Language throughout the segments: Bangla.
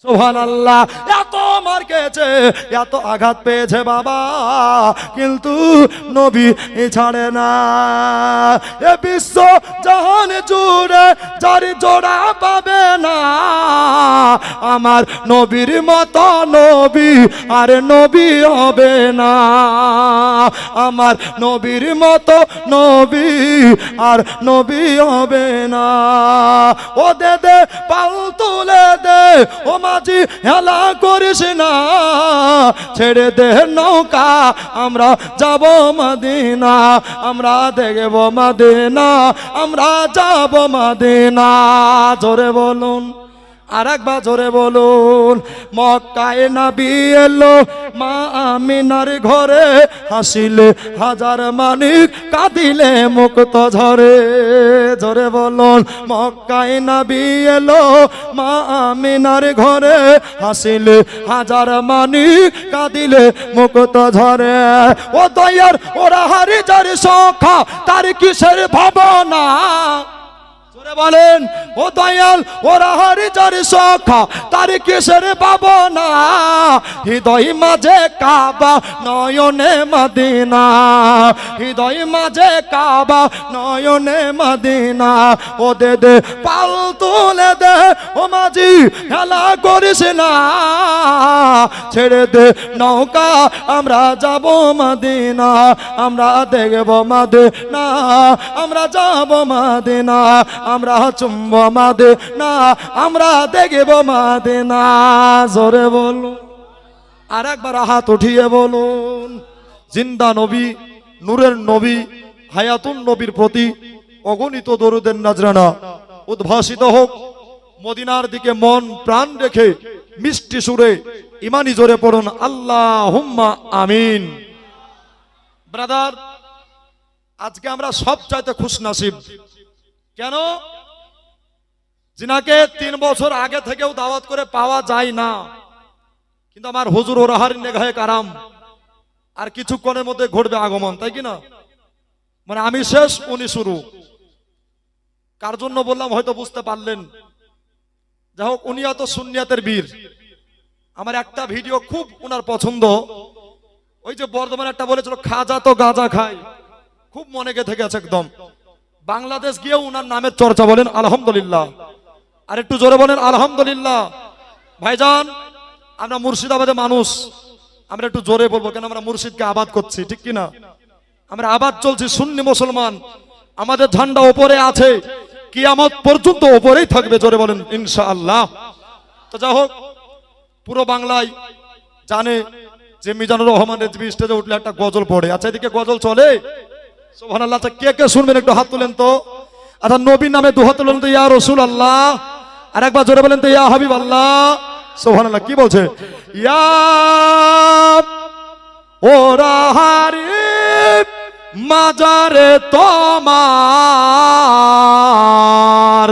সুবহানাল্লাহ। এত মার খেয়েছে, এত আঘাত পেয়েছে বাবা, কিন্তু নবী ছাড়ে না। এ বিশ্ব জাহান জুড়ে যার জোড়া পাবে না, আমার নবীর মতো নবী আর নবী হবে না। আমার নবীর মতো নবী আর নবী হবে না। ও দে দে পাল তুলে দে, ও মাঝি হেলা করিস না, ছেড়ে দে নৌকা আমরা যাব মদিনা, আমরা দেখব মদিনা, আমরা যাব মদিনা। জোরে বলুন, আর একবার জোরে বলুন। মক্কায় নবী এলো, মা আমিনার ঘরে, হাসিলে হাজার মানিক, কাঁদিলে মুক্ত ঝরে। জোরে বলুন। মক্কায় নবী এলো, মা আমিনার ঘরে, হাসিলে হাজার মানিক, কাঁদিলে মুক্ত ঝরে। ও দয়ার ওরা হারি যার সখা, তার কিসের ভাবনা? বলেন, ও দয়াল ওরা হারি যার সখা, তার কিসের ভাবনা? হৃদয় মাঝে কাবা, নয়নে মদিনা, হৃদয় মাঝে কাবা, নয়নে মদিনা। ও দে দে পাল তুলে দে, ও মাঝি হেলা করিস না, ছেড়ে দে নৌকা আমরা যাব মদিনা, আমরা দেখব মদিনা, আমরা যাব মদিনা, আমরা চুম্ব মদিনা, আমরা দেখব মদিনা। জোরে বলুন, আর একবার হাত উঠিয়ে বলুন। জিন্দা নবী, নূরের নবী, হায়াতুন নবীর প্রতি অগণিত দরুদের নজরানা উদ্ভাসিত হোক। মদিনার দিকে মন প্রাণ রেখে মিষ্টি সুরে ইমানি জোরে পড়ুন আল্লাহুম্মা আমিন। ব্রাদার, আজকে আমরা সব চাইতে খুশনসিব। কেন? যিনাকে 3 বছর আগে থেকেও দাওয়াত করে পাওয়া যায় না, কিন্তু আমার হুজুর ওরাহার নেগাহে কারাম, আর কিছুক্ষণের মধ্যে ঘটবে আগমন, তাই কি না? মানে আমি শেষ, উনি শুরু। কার জন্য বললাম হয়তো বুঝতে পারলেন। যাই হোক, উনি এত সুন্নিয়াতের বীর। আমার একটা ভিডিও খুব ওনার পছন্দ, ওই যে বর্ধমান একটা বলেছিল খাজা তো গাঁজা খায়, খুব মনে গেঁথে গেছে একদম। বাংলাদেশ গিয়ে উনার নামের চর্চা, বলেন আলহামদুলিল্লাহ। আর একটু জোরে বলেন আলহামদুলিল্লাহ। ভাইজান, আমরা মুর্শিদাবাদের মানুষ, আমরা একটু জোরে বলবো, কেন আমরা মুর্শিদকে আবাদ করছি, ঠিক কিনা? আমরা আবাদ চলছি, সুন্নি মুসলমান, আমাদের ঝান্ডা উপরে আছে, কিয়ামত পর্যন্ত উপরেই থাকবে। জোরে বলেন ইনশাআল্লাহ। তো যাই হোক, পুরো বাংলায় জানে যে মিজানুর রহমান রেজভী স্টেজে উঠলে একটা গজল পড়ে। আচ্ছা, এদিকে গজল চলে? সুবহানাল্লাহ। আচ্ছা, কে কে শুনবেন একটু হাত তুলেন তো। আচ্ছা, নবীর নামে দু হাত তুলেন তো, ইয়া রাসূলুল্লাহ। আর একবার জোরে বলেন তো, ইয়া হাবিবাল্লাহ। সুবহানাল্লাহ। কি বলছে? ইয়া ওরাহারি মাজারে তোমার।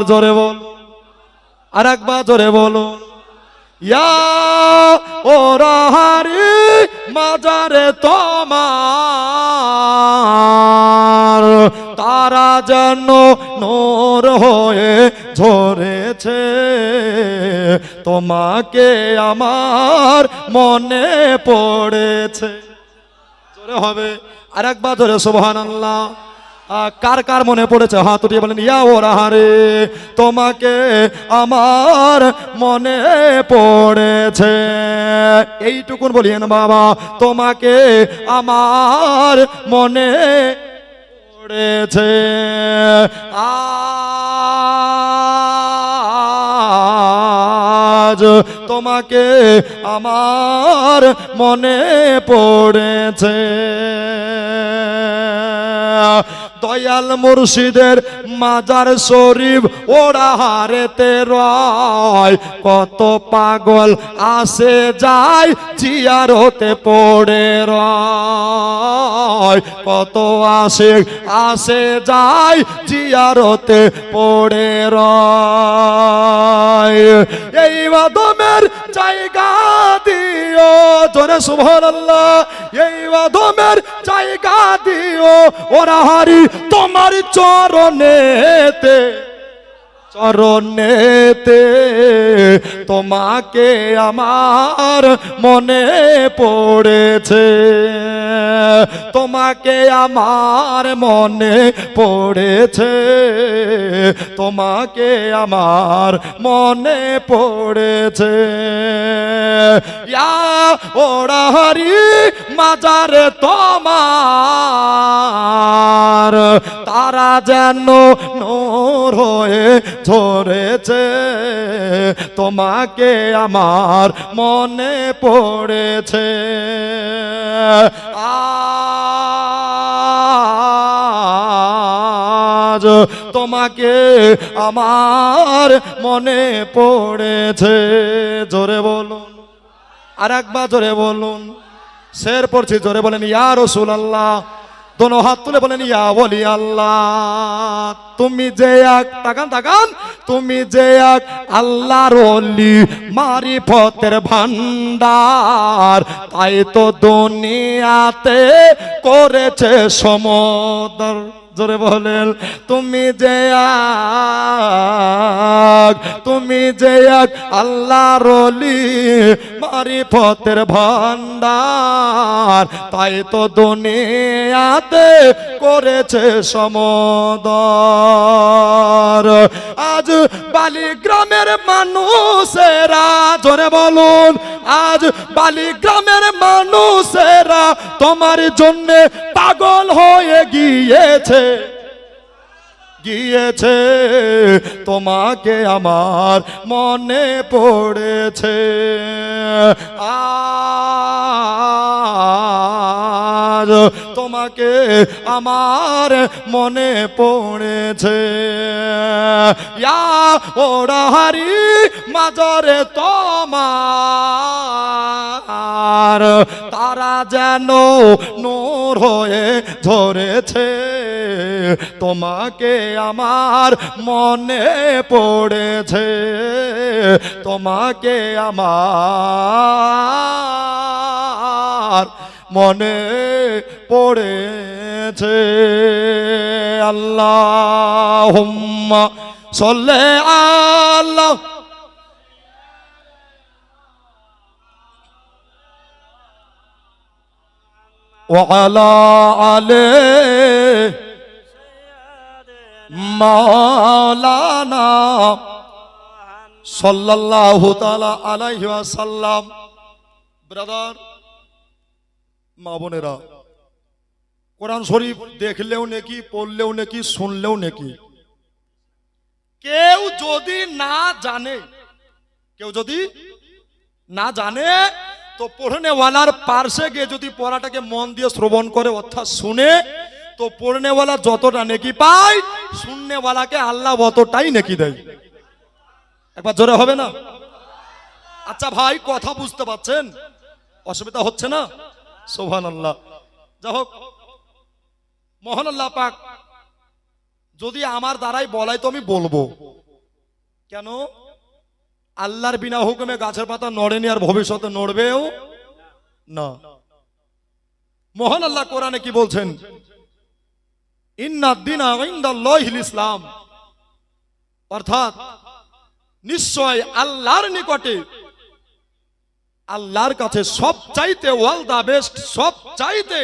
জোরে বল, আর একবার জোরে বলো। ইয়া ওরাহারি মাজারে তোমার, তারা যেন নূর হয়ে ঝরেছে, তোমাকে আমার মনে পড়েছে। জোরে হবে, আর একবার জোরে সুবহানাল্লাহ। কার কার মনে পড়েছে হাত উঠিয়ে বলেন, ইয়া ওরাহারে তোমাকে আমার মনে পড়েছে। এইটুকুন বলিয়েন বাবা, তোমাকে আমার মনে পড়েছে। আজ তোমাকে আমার মনে পড়েছে। দয়াল মুর্শিদের মাজার শরীফ ওরাহারেতে রয়, কত পাগল আসে যায় জিয়ারতে পড়ে রয়, কত আশিক আসে যায় জিয়ারতে পড়ে রয়। এই মাদমের জায়গা দিও, জোরে সুবহানাল্লাহ। এই মাদমের জায়গা দিও ওরাহারি তোমার চরণেতে, চরণেতে তোমাকে আমার মনে পড়েছে, তোমাকে আমার মনে পড়েছে, তোমাকে আমার মনে পড়েছে। ইয়া ওড়াহারি মাজারে তোমার তারা যেন নূর হয়ে ঝরেছে, তোমাকে আমার মনে পড়েছে। আজ তোমাকে আমার মনে পড়েছে। জোরে বলুন, আর একবার জোরে বলুন। শের পড়ছি, জোরে বলেন ইয়া রাসূলুল্লাহ। দোনো হাত তুলে বলেন ইয়া ওলি আল্লাহ। তুমি যে এক, তাকান তাকান, তুমি যে এক আল্লাহর ওলি, মারিফতের ভান্ডার, তাই তো দুনিয়াতে করেছে সমদর। জোরে বলেন তুমি যে এক, তুমি যে এক আল্লাহর ওলি, মারিফতের ভান্ডার, তাই তো দুনিয়াতে করেছে সমদর। আজ বালিগ্রামের মানুষেরা, জোরে বলুন, আজ বালিগ্রামের মানুষেরা তোমার জন্য পাগল হয়ে গিয়েছে, গিয়েছে, তোমাকে আমার মনে পড়েছে। আজ তোমাকে আমার মনে পড়েছে। ইয়া ওড়াহারি মাজারে তোমার তারা যেন নূর হয়ে ঝরেছে, তোমাকে আমার মনে পড়েছে, তোমাকে আমার মনে পড়েছে। আল্লাহুম্মা সাল্লি আলা ওয়া আলা আলি মাওলানা সাল্লাল্লাহু তাআলা আলাইহি ওয়াসাল্লাম। ব্রাদার, মা বোনেরা, কোরআন শরীফ দেখলেও নেকি, পড়লেও নেকি, শুনলেও নেকি। কেউ যদি না জানে, কেউ যদি না জানে, তো পড়নেওয়ালার পার্শ্বে গিয়ে যদি পড়াটাকে মন দিয়ে শ্রবণ করে অর্থাৎ শুনে, তো পড়নেওয়ালা যতটা নেকি পায়, শুননেওয়ালাকে আল্লাহ অতটাই নেকি দেয়। একবার জোরে হবে না? আচ্ছা ভাই, কথা বুঝতে পারছেন? অসুবিধা হচ্ছে না? সুবহানাল্লাহ। যাই হোক, মহান আল্লাহ পাক যদি আমার দ্বারাই বলাই তো আমি বলবো। কেন? আল্লাহর বিনা হুকুমে গাছের পাতা নড়েনি, আর ভবিষ্যতে নড়বেও না। মহান আল্লাহ কোরআনে কি বলছেন? ইন্নাদ দীনা ইনদাল্লাহিল ইসলাম, অর্থাৎ নিশ্চয় আল্লাহর নিকটে, আল্লাহর কাছে সবচাইতে ওয়াল দা বেস্ট, সবচাইতে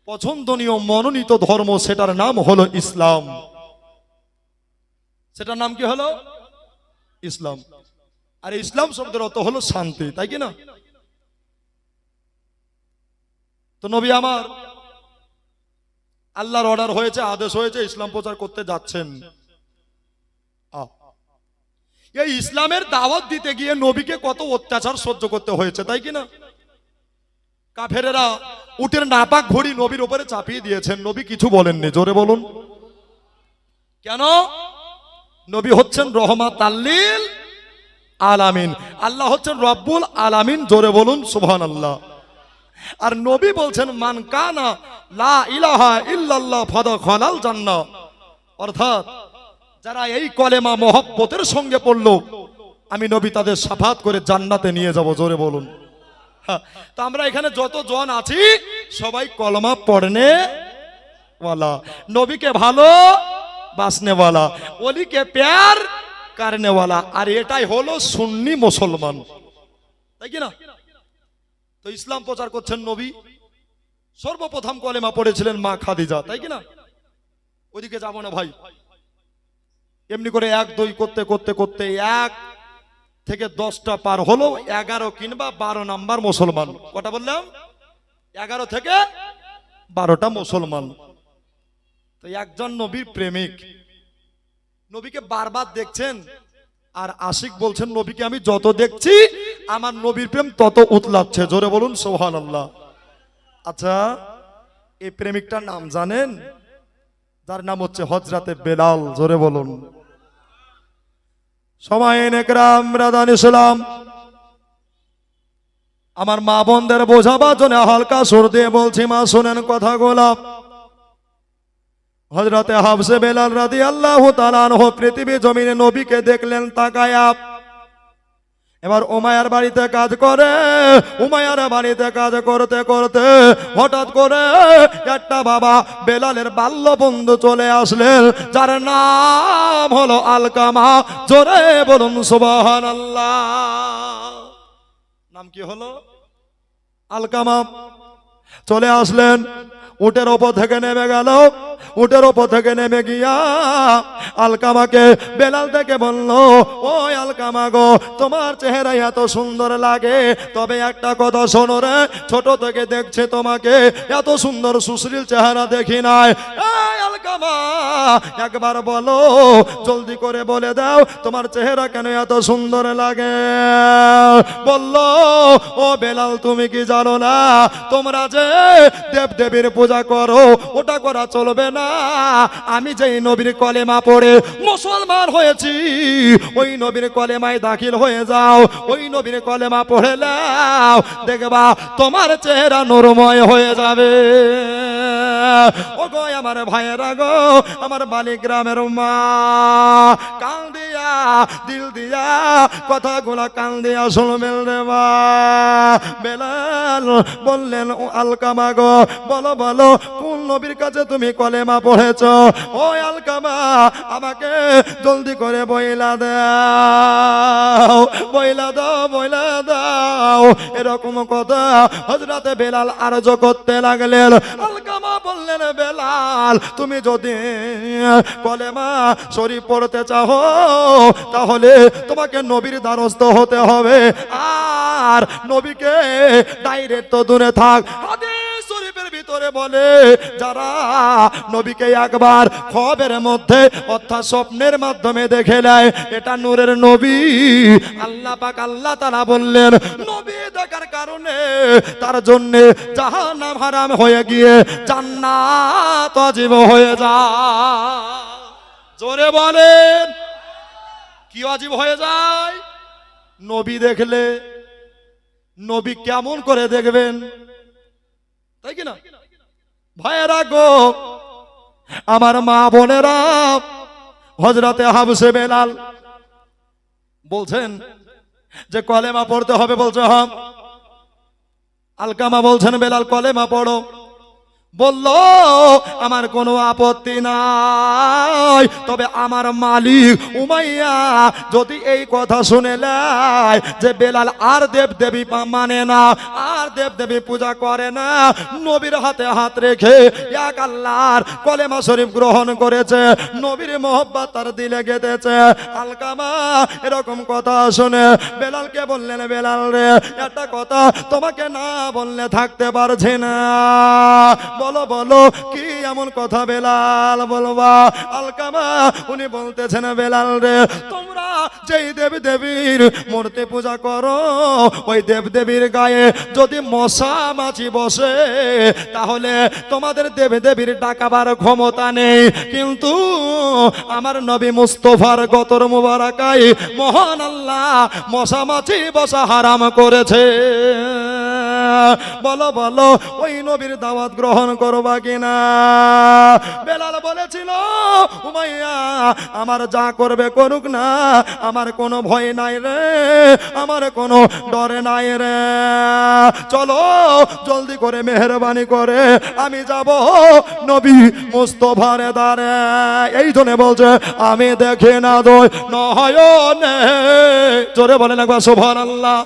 পছন্দনীয় মনোনীত ধর্ম, সেটার নাম হলো ইসলাম। সেটার নাম কি হলো? ইসলাম। আর ইসলাম শব্দের অর্থ হলো শান্তি, তাই কি না? তো নবী আমার, আল্লাহর অর্ডার হয়েছে, আদেশ হয়েছে, ইসলাম প্রচার করতে যাচ্ছেন। এই ইসলামের দাওয়াত দিতে গিয়ে নবীকে কত অত্যাচার সহ্য করতে হয়েছে, তাই কি না? কাফেরেরা উটের নাপাক ঘড়ি নবীর উপরে চাপিয়ে দিয়েছেন, নবী কিছু বলেননি। জোরে বলুন কেন? নবী হচ্ছেন রহমাতাল লিল আলামিন, আল্লাহ হচ্ছেন রব্বুল আলামিন। জোরে বলুন সুবহানাল্লাহ। আর নবী বলছেন মান কানা লা ইলাহা ইল্লাল্লাহ ফাদাখালাল জান্নাহ, অর্থাৎ যারা এই কলেমা মহব্বতের সঙ্গে পড়লো, আমি নবী তাদের শাফাত করে জান্নাতে নিয়ে যাব। জোরে বলুন। তো আমরা এখানে যত জন আছি সবাই কলমা পড়নে ওয়ালা, নবীকে ভালো বাসনেওয়ালা, ওলিকে প্যার কারনেওয়ালা। আর এটাই হলো সুন্নি মুসলমান, তাই কি না? তো ইসলাম প্রচার করছেন নবী, সর্বপ্রথম কলেমা পড়েছিলেন মা খাদিজা, তাই কি না? ওইদিকে যাবো না ভাই। এমনি করে 1 2 করতে করতে করতে 1 থেকে 10টা পার হলো 11 কিংবা 12 নাম্বার মুসলমান। কটা বললাম? 11 থেকে 12টা মুসলমান। তো একজন নবীর প্রেমিক, নবীকে বারবার দেখছেন, আর আশিক বলছেন নবীকে আমি যত দেখছি আমার নবীর প্রেম তত উতলাচ্ছে। জোরে বলুন সুবহানাল্লাহ। আচ্ছা, এই প্রেমিকটার নাম জানেন? যার নাম হচ্ছে হযরতে বেলাল। জোরে বলুন। সমাইন একরাম রাদান ইসলাম, আমার মা বোনদের বোঝাবার জন্য হালকা সুর দিয়ে বলছি, মা শুনেন কথাগুলো। হযরতে হাফসে বেলাল রাদিয়াল্লাহু তাআলা আনহু পৃথিবী জমিনে নবীকে দেখলেন তাকায়া। এবার উমাইয়ার বাড়িতে কাজ করে, উমাইয়ার বাড়িতে কাজ করতে করতে হঠাৎ করে একটা বাবা বেলালের বাল্য বন্ধু চলে আসলেন, যার নাম হলো আলকামা। জোরে বলুন সুবহানাল্লাহ। নাম কি হলো? আলকামা। চলে আসলেন, উটের ওপর থেকে নেমে গেল। উটের ওপর থেকে নেমে গিয়া আলকামাকে বেলাল থেকে বলল, ও আলকামা গো, তোমার চেহারা এত সুন্দর লাগে, তবে একটা কথা শোনো রে, ছোট থেকে দেখছে তোমাকে এত সুন্দর সুশ্রীল চেহারা দেখি নাই। এই আলকামা, একবার বলো, জলদি করে বলে দাও তোমার চেহারা কেন এত সুন্দর লাগে। বলল, ও বেলাল, তুমি কি জানো না তোমরা যে দেব দেবীর পূজা করো, ওটা করা চলবে না। আমি যেই নবীর কলেমা পড়ে মুসলমান হয়েছি, ওই নবীর কলেমায় দাখিল হয়ে যাও, ওই নবীর কলেমা পড়ে নাও, দেখবা তোমার চেহারা নূরময় হয়ে যাবে। ও গো আমার ভাইয়েরা গো, আমার বালি গ্রামের মা, কান দিয়া দিল দিয়া কথাগুলা কান দিয়া শুনবেন রে মা। বেলাল বললেন, ও আলকামা গো, বলো বলো কোন নবীর কাছে তুমি কলেমা পড়েছ? ও আলকামা, আমাকে জলদি করে বইলা দাও, বইলা দাও, বইলা দাও। এরকম কথা হযরতে বেলাল আরজ করতে লাগলেন। আলকামা বললেন, বেলাল, তুমি যদি কলেমা শরীফ পড়তে চাও তাহলে তোমাকে নবীর দ্বারস্থ হতে হবে। আর নবীকে ডাইরেক্ট তো দূরে থাক। হাদিস শরীফের ভিতরে বলে, যারা নবীকে একবার খবরের মধ্যে অর্থাৎ স্বপ্নের মাধ্যমে দেখে নেয়, এটা নূরের নবী। আল্লাহ পাক আল্লাহ তাআলা বললেন, নবী দেখার কারণে তার জন্য জাহান্নাম হারাম হয়ে গিয়ে জান্নাত ওয়াজিব হয়ে যায়। জোরে বলেন, কি ওয়াজিব হয়ে যায়? নবী দেখলে। নবী কেমন করে দেখবেন, তাই কি না ভাইয়েরা গো, আমার মা বোনেরা? হযরতে হাফসে বেলাল বলছেন যে কলেমা পড়তে হবে, বলছে হ্যাঁ। আলকামা বলছেন, বেলাল কলেমা পড়ো। বলল, আমার কোনো আপত্তি নাই, তবে আমার মালিক উমাইয়া যদি এই কথা শুনে নেয় যে বেলাল আর দেব দেবী মানে না, আর দেব দেবী পূজা করে না, নবীর হাতে হাত রেখে এক আল্লাহর কলেমা শরীফ গ্রহণ করেছে, নবীর মোহব্বত তার দিলে গেঁথেছে। আলকামা এরকম কথা শুনে বেলালকে বললেন, বেলাল রে, একটা কথা তোমাকে না বললে থাকতে পারছি না। বলো বলো, কি এমন কথা বেলাল বলবা? আলকামা উনি বলতেছেন, বেলাল রে, তোমরা যেই দেব দেবীর মূর্তি পূজা করো, ওই দেব দেবীর গায়ে যদি মশা মাছি বসে তাহলে তোমাদের দেব দেবীর ডাকাবার ক্ষমতা নেই, কিন্তু আমার নবী মুস্তাফার গতর মুবারাকায় মহান আল্লাহ মশা মাছি বসা হারাম করেছে। বলো বলো ওই নবীর দাওয়াত গ্রহণ করবা কিনা? বেলাল বলেছিল, উমাইয়া আমার যা করবে করুক না, আমার কোনো ভয় নাই রে, আমার কোনো ডরে নাই রে, চলো জলদি করে মেহরবানি করে আমি যাব নবী মুস্তাফার দারে। এই জন্য বলছে আমি দেখে না দই নয়নে, জোরে বলেন একবার সুবহানাল্লাহ।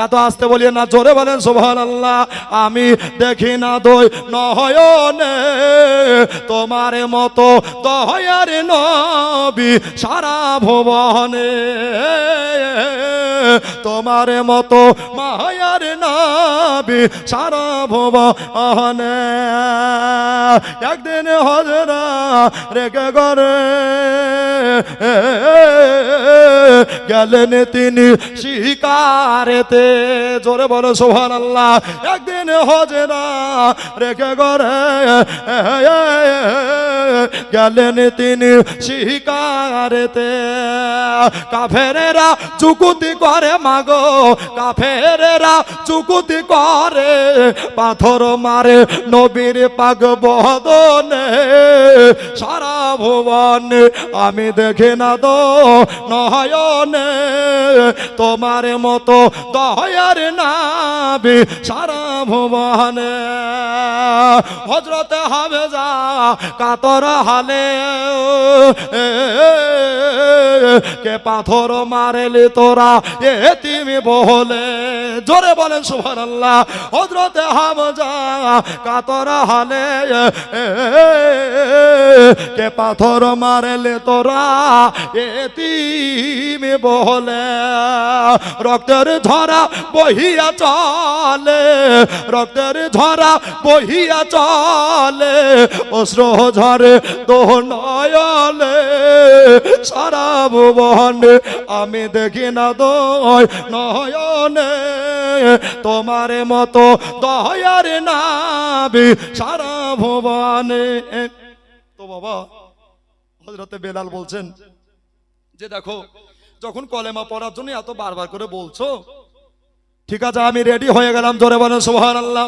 এত আসতে বলিয়ে না, জোরে বলেন সুবহানাল্লাহ। আমি দেখি না দই নয়নে তোমার মতো দয়ার নবী সারা ভুবনে, তোমার মতো মায়ার নবী সারা ভুবনে। একদিন হযরা রেখে ঘরে গেলেন তিনি শিকারেতে, জোরে বলো সুবহানাল্লাহ। একদিন হযরা রেখে ঘরে গেলেন তিনি শিকারেতে, কাফেরেরা চুকুতি করে মাগো, কাফেরেরা চুকুতি করে, পাথর মারে নবীর পাক বদনে সারা ভুবনে। আমি দেখে না তো নয়নে তোমার মতো দয়ার নবী সারা ভুবনে। হযরতে হামজা কাতর হালে কে পাথর মারলি তোরা এতিম বলে, জোরে বলেন সুবহানাল্লাহ। হযরতে হামজা কাতর হালে কে পাথর মারলি তোরা এতিম বলে, রক্তের ঝরা বহিয়া চলে, রক্তের ঝরা বহিয়া চলে, অশ্রু ঝরে দোনয়নে সারা ভুবনে। আমি দেখি না দয় নয়নে তোমার মতো দয়ার নবী সারা ভুবনে। তো বাবা হযরতে বেলাল বলছেন যে দেখো যখন কলেমা পড়ার জন্য এত বারবার করে বলছো, ঠিক আছে আমি রেডি হয়ে গেলাম, জোরে বলেন সুবহানাল্লাহ।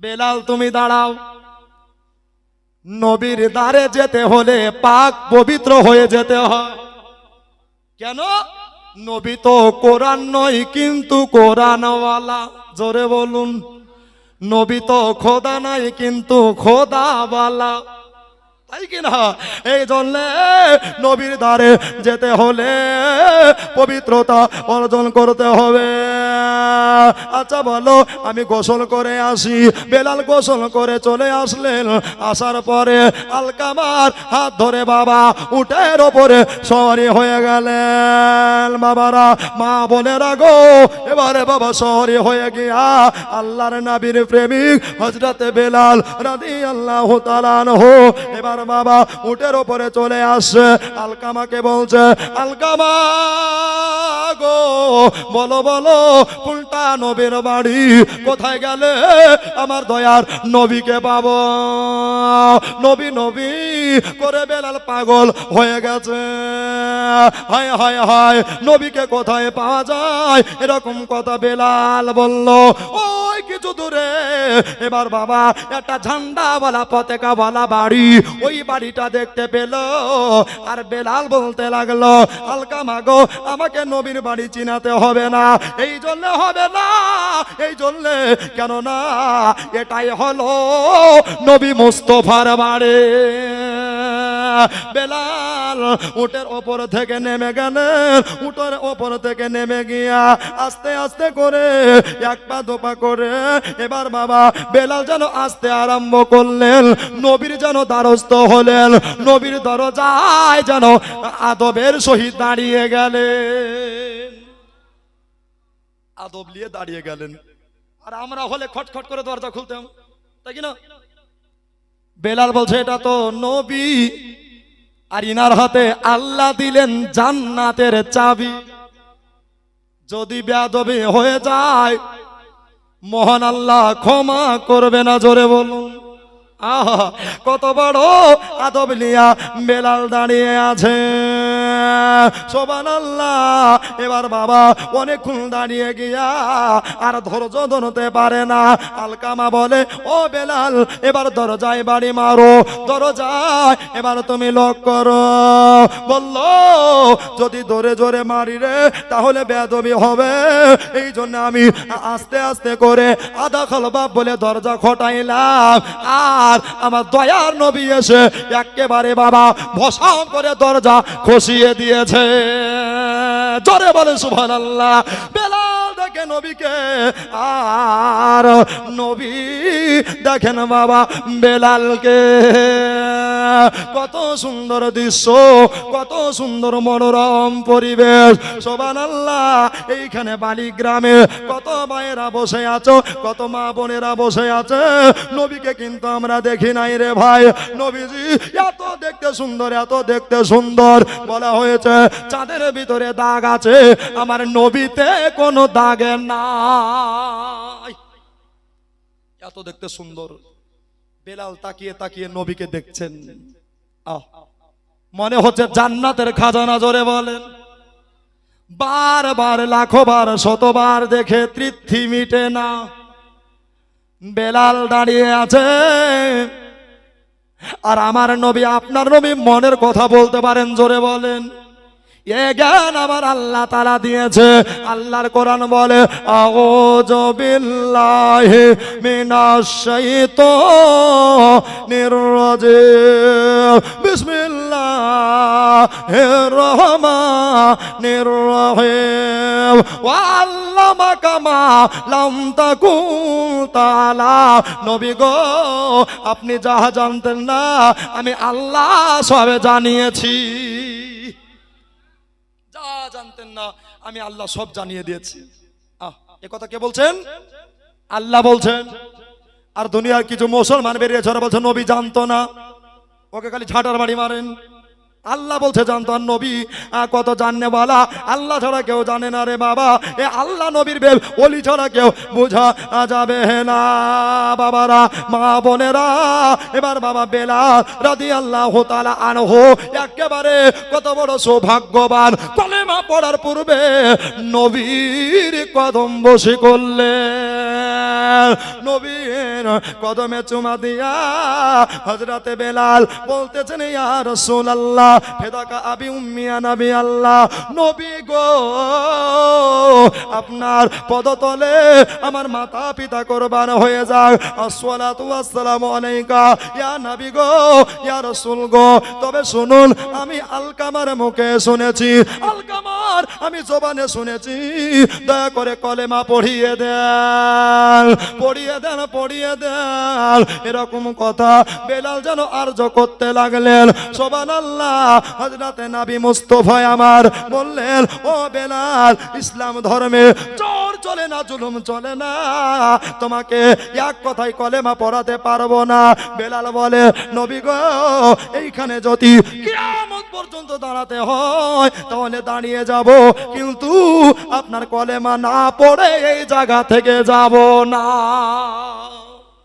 বেলাল তুমি দাঁড়াও, নবীর দ্বারে যেতে হলে পাক পবিত্র হয়ে যেতে হয়। কেন? নবী তো কোরআন নয় কিন্তু কোরআনওয়ালা, জোরে বলুন। নবী তো খোদা নাই কিন্তু খোদাওয়ালা, তাই কিনা? এই জন্য নবীর দ্বারে যেতে হলে পবিত্রতা অর্জন করতে হবে। আচ্ছা বলো আমি গোসল করে আসি। বেলাল গোসল করে চলে আসলেন, আসার পরে আলকামার হাত ধরে বাবা উটের ওপরে সওয়ারি হয়ে গেলেন। বাবারা মা বোনেরা গো, এবারে বাবা সওয়ারি হয়ে গিয়া আল্লাহর নবীর প্রেমিক হযরতে বেলাল রাদিয়াল্লাহু তাআলা আনহু এবার বাবা উটের ওপরে চলে আসে। আলকামাকে বলছে, আলকামা গো বলো বলো উল্টা নবীর বাড়ি কোথায় গেলে আমার দয়ার নবীকে পাবো? নবী নবী করে বেলাল পাগল হয়ে গেছে। হায় হায় হায়, নবীকে কোথায় পাওয়া যায়? এরকম কথা বেলাল বলল। ওই কিছু দূরে এবার বাবা একটা ঝান্ডাওয়ালা পতাকাওয়ালা বাড়ি, ওই বাড়িটা দেখতে পেল। আর বেলাল বলতে লাগলো, আলকামা গো আমাকে নবীর বাড়ি চিনাতে হবে না, এই জন্য হবে না, এই জন্য কেন না এটাই হলো নবী মুস্তাফার বাড়ি। বেলাল উটের ওপর থেকে নেমে গেলেন, উটের ওপর থেকে নেমে গিয়া আস্তে আস্তে করে এক পা দোপা করে এবার বাবা বেলাল যেন আসতে আরম্ভ করলেন। নবীর যেন দ্বারস্থ হলেন, নবীর দরজায় যেন আদবের সহিত দাঁড়িয়ে গেলেন, আদব নিয়ে দাঁড়িয়ে গেলেন। আর আমরা হলে খটখট করে দরজা খুলতাম, তাই কি না? বেলাল বলছে এটা তো নবী, আর ইনার হাতে আল্লাহ দিলেন জান্নাতের চাবি। যদি বেয়াদবি হয়ে যায় মহান আল্লাহ ক্ষমা করবে না, জোরে বলুন। আহা কত বড় আদব নিয়া বেলাল দাঁড়িয়ে আছে। সুবহানাল্লাহ। এবার বাবা অনেকক্ষণ দাঁড়িয়ে গিয়া আর ধৈর্য ধরতে পারে না। আলকামা বলে, ও বেলাল, এবার দরজায় বাড়ি মারো, দরজায় এবার তুমি লক করো। বলল, যদি জোরে জোরে মারি রে তাহলে বেয়াদবি হবে, এই জন্য আমি আস্তে আস্তে করে আদা খালবাব বলে দরজা খটাইলাম। আর আমার দয়ার নবী এসে একেবারে বাবা ভসাম করে দরজা খসিয়ে দিয়েছে। জোরে বলে সুবহানাল্লাহ। বেলাল দেখে নবীকে, আর নবী দেখেন বাবা বেলালকে। কত সুন্দর দৃশ্য, কত সুন্দর মনোরম পরিবেশ। সুবহানাল্লাহ। এইখানে বালি গ্রামে কত মায়েরা বসে আছো, কত মা বোনেরা বসে আছে, নবীকে কিন্তু আমরা দেখি নাই রে ভাই। নবীজি এত দেখতে সুন্দর, এত দেখতে সুন্দর, বলা হয়েছে চাঁদের ভিতরে দাগ আছে, আমার নবীতে কোনো দাগ নাই। এত দেখতে সুন্দর। বেলাল তাকিয়ে তাকিয়ে নবীকে দেখছেন। মনে হচ্ছে জান্নাতের খাজানা। জোরে বলেন। বারবার, লাখবার, শতবার দেখে তৃপ্তি মিটে না। বেলাল দাঁড়িয়ে আছে, আর আমার নবী, আপনার নবী মনের কথা বলতে পারেন। জোরে বলেন। এ জ্ঞান আমার আল্লাহ তাআলা দিয়েছে। আল্লাহর কোরআন বলে, আউযু বিল্লাহি মিনাশ শাইতানির রাজিম, বিসমিল্লাহির রহমানির রহিম, ওয়া আল্লামাকা মা লাম তাকুন তাআলাম। নবী গো, আপনি যা জানতেন না আমি আল্লাহ সবে জানিয়েছি। জানতেন না আমি আল্লাহ সব জানিয়ে দিয়েছি। এ কথা কে বলছেন? আল্লাহ বলছেন। আর দুনিয়ার কিছু মুসলমান বেরিয়েছে, ওরা বলছে নবী জানতো না, ওকে খালি ঝাঁটার বাড়ি মারেন। আল্লাহ বলছে জানতো। আর নবী কত জাননে বলা, আল্লাহ ছাড়া কেউ জানে না রে বাবা। এ আল্লাহ নবীর বেব ওলি ছাড়া কেউ বোঝা যাবে না। বাবারা, মা বোনেরা, এবার বাবা বেলাল রাদিয়াল্লাহু তাআলা আনহু একেবারে কত বড় সৌভাগ্যবান, কলেমা পড়ার পূর্বে নবীর কদম বসে করলেন। নবীর কদমে চুমা দিয়া হযরতে বেলাল বলতেছেন, ইয়া রাসূলুল্লাহ, ফেদাকা আবি উম্মি ইয়া নবী আল্লাহ, নবী গো, আপনার পদতলে আমার মাতা পিতা কুরবান হয়ে যাক। আসসালাতু ওয়াসসালামু আলাইকা ইয়া নবী গো, ইয়া রাসূল গো। তবে শুনুন, আমি আলকামার মুখে শুনেছি, আলকামার আমি জবানে শুনেছি, দয়া করে কলেমা পড়িয়ে দেন, পড়িয়ে দেন, পড়িয়ে দেন। এরকম কথা বেলাল যেন আরজ করতে লাগলেন। সুবহানাল্লাহ। হযরতে নবী মুস্তাফা আমার বললেন, ও বেলাল, ইসলাম ধর্মে জোর চলে না, জুলুম চলে না, তোমাকে এক কথায় কলেমা পড়াতে পারবো না। বেলাল বলে, নবী গো, এইখানে যদি কিয়ামত পর্যন্ত দাঁড়াতে হয় তাহলে দাঁড়িয়ে যাব, কিন্তু আপনার কলেমা না পড়ে এই জায়গা থেকে যাব না।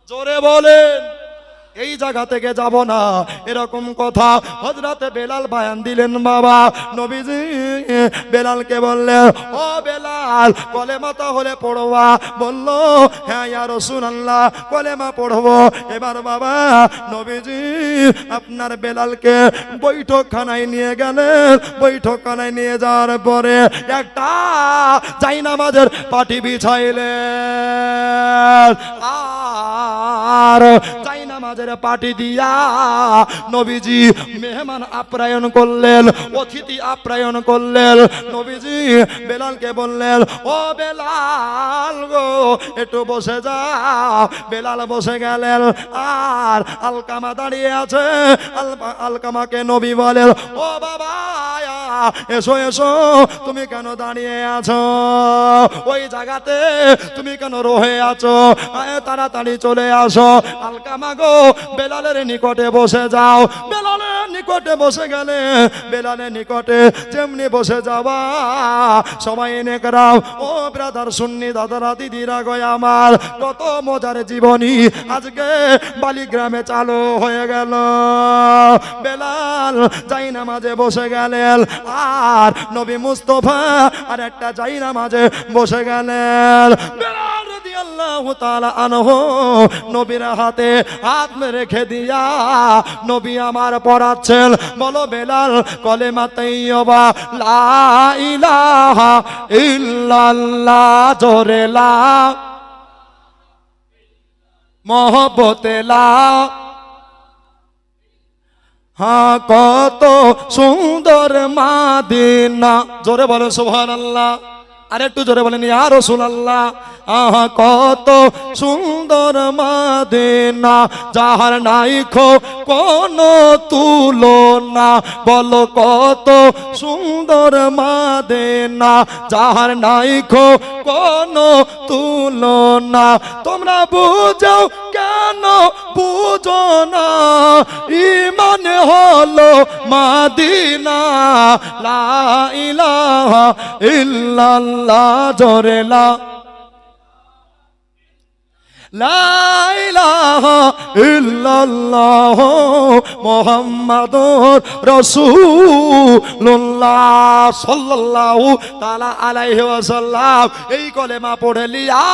জোরে বলেন। এই জায়গা থেকে যাব না। এরকম কথা হযরতে বেলাল বয়ান দিলেন। বাবা নবীজি বেলালকে বললেন, ও বেলাল, কলেমা তাহলে পড়বা? বলল, হ্যাঁ ইয়া রাসূলুল্লাহ, কলেমা পড়বো। এবার বাবা নবীজি আপনার বেলালকে বৈঠকখানায় নিয়ে গেলেন। বৈঠকখানায় নিয়ে যাওয়ার পরে একটা জায়নামাজের পাটি বিছাইলেন, আর জায়নামাজের পাটি দিয়া নবীজি মেহমান আপ্যায়ন করলেন, অতিথি আপ্যায়ন করলেন। নবীজি বেলালকে বললেন, ও বেলাল গো, একটু বসে যাও। বেলাল বসে গেলেন, আর আলকামা দাঁড়িয়ে আছে। আলকামাকে নবী বলেন, ও বাবা, এসো এসো, তুমি কেন দাঁড়িয়ে আছো? ওই জায়গাতে তুমি কেন রয়ে আছো? তাড়াতাড়ি চলে আসো। বসো। আলকামা গো বেলালের নিকটে বসে যাও। বেলালের নিকটে বসে গেলে বেলালের নিকটে যেমনি বসে যাওয়া সময় এনে করাও। ও ব্রাদার সুন্নি দাদারা দিদিরা গয় আমার, কত মজার জীবনী আজকে বালিগ্রামে চালু হয়ে গেল। বেলাল যাই নামাজে বসে গেলেন, আর নবী মুস্তফা আর একটা যাই নামাজে বসে গেলেন। বেলাল রাদিয়াল্লাহু তাআলা আনহু নবীর হাতে হাত রেখে দিয়া নবী আমার পড়াচ্ছেন, বলো বেলাল কলেমা তাইয়্যিবা লা ইলাহা ইল্লাল্লাহ, জোরে লা মহব্বতে লা। হ্যাঁ কত সুন্দর মাদিনা, জোরে বলো সুবহানাল্লাহ। আর একটু জোরে বলেন ইয়া রাসূলুল্লাহ। আহা কত সুন্দর মাদিনা, যাহার নাই কোন তুলনা। বলো কত সুন্দর মাদিনা, যাহার নাই কোন তুলনা। তোমরা বুঝো কেন বুঝো না, ঈমান হলো মাদিনা। লা ইলাহা ইল্লাল্লাহ, জোরে লা ইলাহা ইল্লাল্লাহ মুহাম্মাদুর রাসূলুল্লাহ সাল্লাল্লাহু তাআলা আলাইহি ওয়াসাল্লাম। এই কলেমা পড়ে লিয়া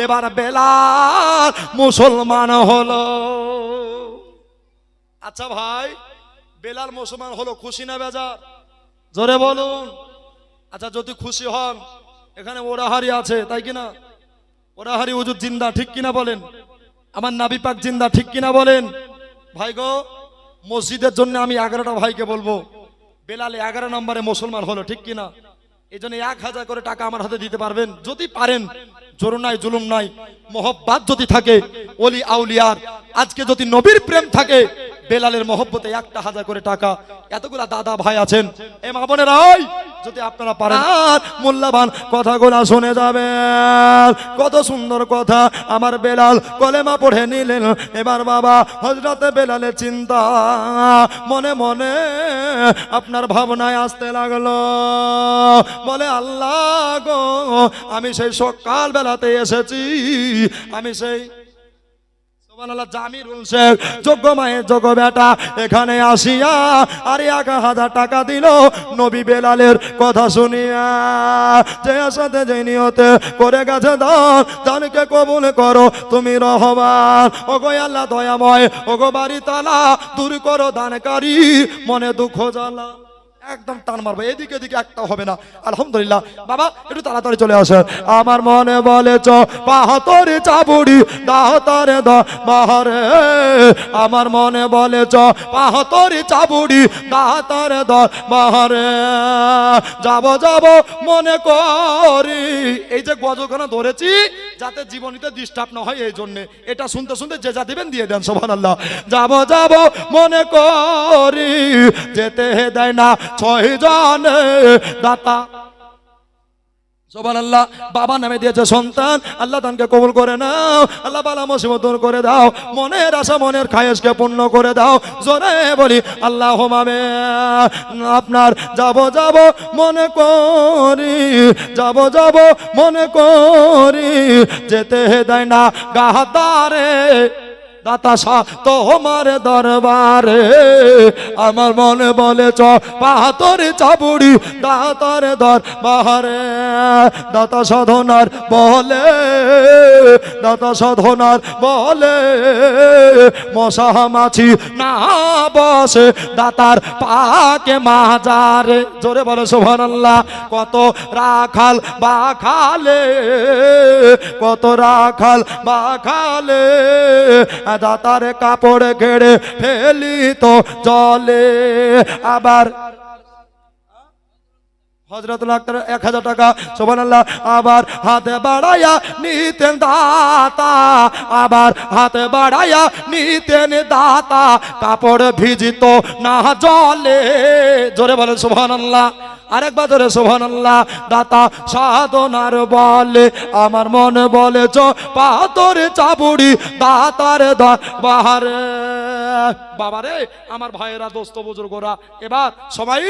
এবার বেলাল মুসলমান হলো। আচ্ছা ভাই, বেলাল মুসলমান হলো, খুশি না বেজার? জোরে বলুন। আচ্ছা যদি খুশি হন, এখানে ওরাহারি আছে তাই কিনা? ওরাহারি হুজুর জিন্দা, ঠিক কিনা বলেন? আমার নবী পাক জিন্দা, ঠিক কিনা বলেন? ভাই গো, মসজিদের জন্য আমি 11টা ভাইকে বলবো, বেলাল 11 নম্বরে মুসলমান হলো, ঠিক কিনা? এই জন্য 1000 করে টাকা আমার হাতে দিতে পারবেন যদি পারেন। জোর নাই, জুলুম নাই, মোহব্বত যদি থাকে ওলি আউলিয়ার, আজকে যদি নবীর প্রেম থাকে, বেলালের মহব্বতে 1000 করে টাকা। এতগুলা দাদা ভাই আছেন, এ মা বোনেরা, যদি আপনারা পারেন আর মূল্যবান কথাগুলা শুনে যাবেন। কত সুন্দর কথা আমার বেলাল কলেমা পড়ে নিলেন। এবার বাবা হযরতে বেলালের চিন্তা মনে মনে আপনার ভাবনায় আসতে লাগলো। বলে আল্লাহ গো, আমি সেই সকাল বেলাতে এসেছি, আমি সেই জামিরুল শেখ যোগ্য মায়ের যোগ্য বেটা এখানে আসিয়া আর 1000 টাকা দিল নবী বেলালের কথা শুনিয়া। যে সাথে যে নিয়তে করে গেছে দান, দানকে কবুল করো তুমি রহমান। ওগো আল্লাহ দয়াময়, ওগো বাড়ি তালা দূর করো দানকারী মনে দুঃখ জ্বালা। একদম টান মারবো, এদিকে এদিকে একটা হবে না। আলহামদুলিল্লাহ বাবা, একটু তাড়াতাড়ি চলে আসেন। আমার মনে বলে চ পাহাতরে চাবুড়ি দাহতারে দরে, আমার মনে বলে চ পাহাতরে চাবুড়ি দাহতারে দরে। যাব যাব মনে করি, এই যে গজখানা ধরেছি যাতে জীবনীতে ডিস্টার্ব না হয়, এই জন্য এটা শুনতে শুনতে যে যা দিবেন দিয়ে দেন। সুবহানাল্লাহ। যাব যাব মনে করি, যেতে দেয় না 6 জন দাতা। সুবহানাল্লাহ। বাবা নামে দিয়েছে সন্তান, আল্লাহ দানকে কবুল করে নাও। আল্লাহ বালা মুসিবত দূর করে দাও, মনের আশা মনের খায়েশকে পূর্ণ করে দাও। জোরে বলি আল্লাহুম্মা আমিন। আপনার যাব যাব মনে করি, যাব যাব মনে করি, যেতে দেয় না গাহাতারে দাতা সা তোমার দরবারে। আমার মনে বলে চ পাহাতরে চাবুড়ি দাতার দরবারে। দাতা সাধনার বলে, দাতা সাধনার বলে, মশা মাছি না বসে দাতার পাকে মাজারে। জোরে বলে সুবহানাল্লাহ। কত রাখাল বা খালে, কত রাখাল বা খালে, দাতারে কাপড় ঘেড়ে ফেলি তো জলে। আবার হযরতুল আকরাম 1000 টাকা। সুবহানাল্লাহ। আবার হাতে বাড়াইয়া নিতেন দাতা, আবার হাতে বাড়াইয়া নিতেন দাতা, কাপড় ভিজিত না জলে। জোরে বলেন সুবহানাল্লাহ। আরেকবার ধরে সুবহানাল্লাহ। দাতা সাধনার বলে আমার মনে বলে চ পাথরে চাবুড়ি দাতার বাহারে। বাবারে আমার ভাইয়েরা দোস্ত বুজুর্গরা, এবার সবাই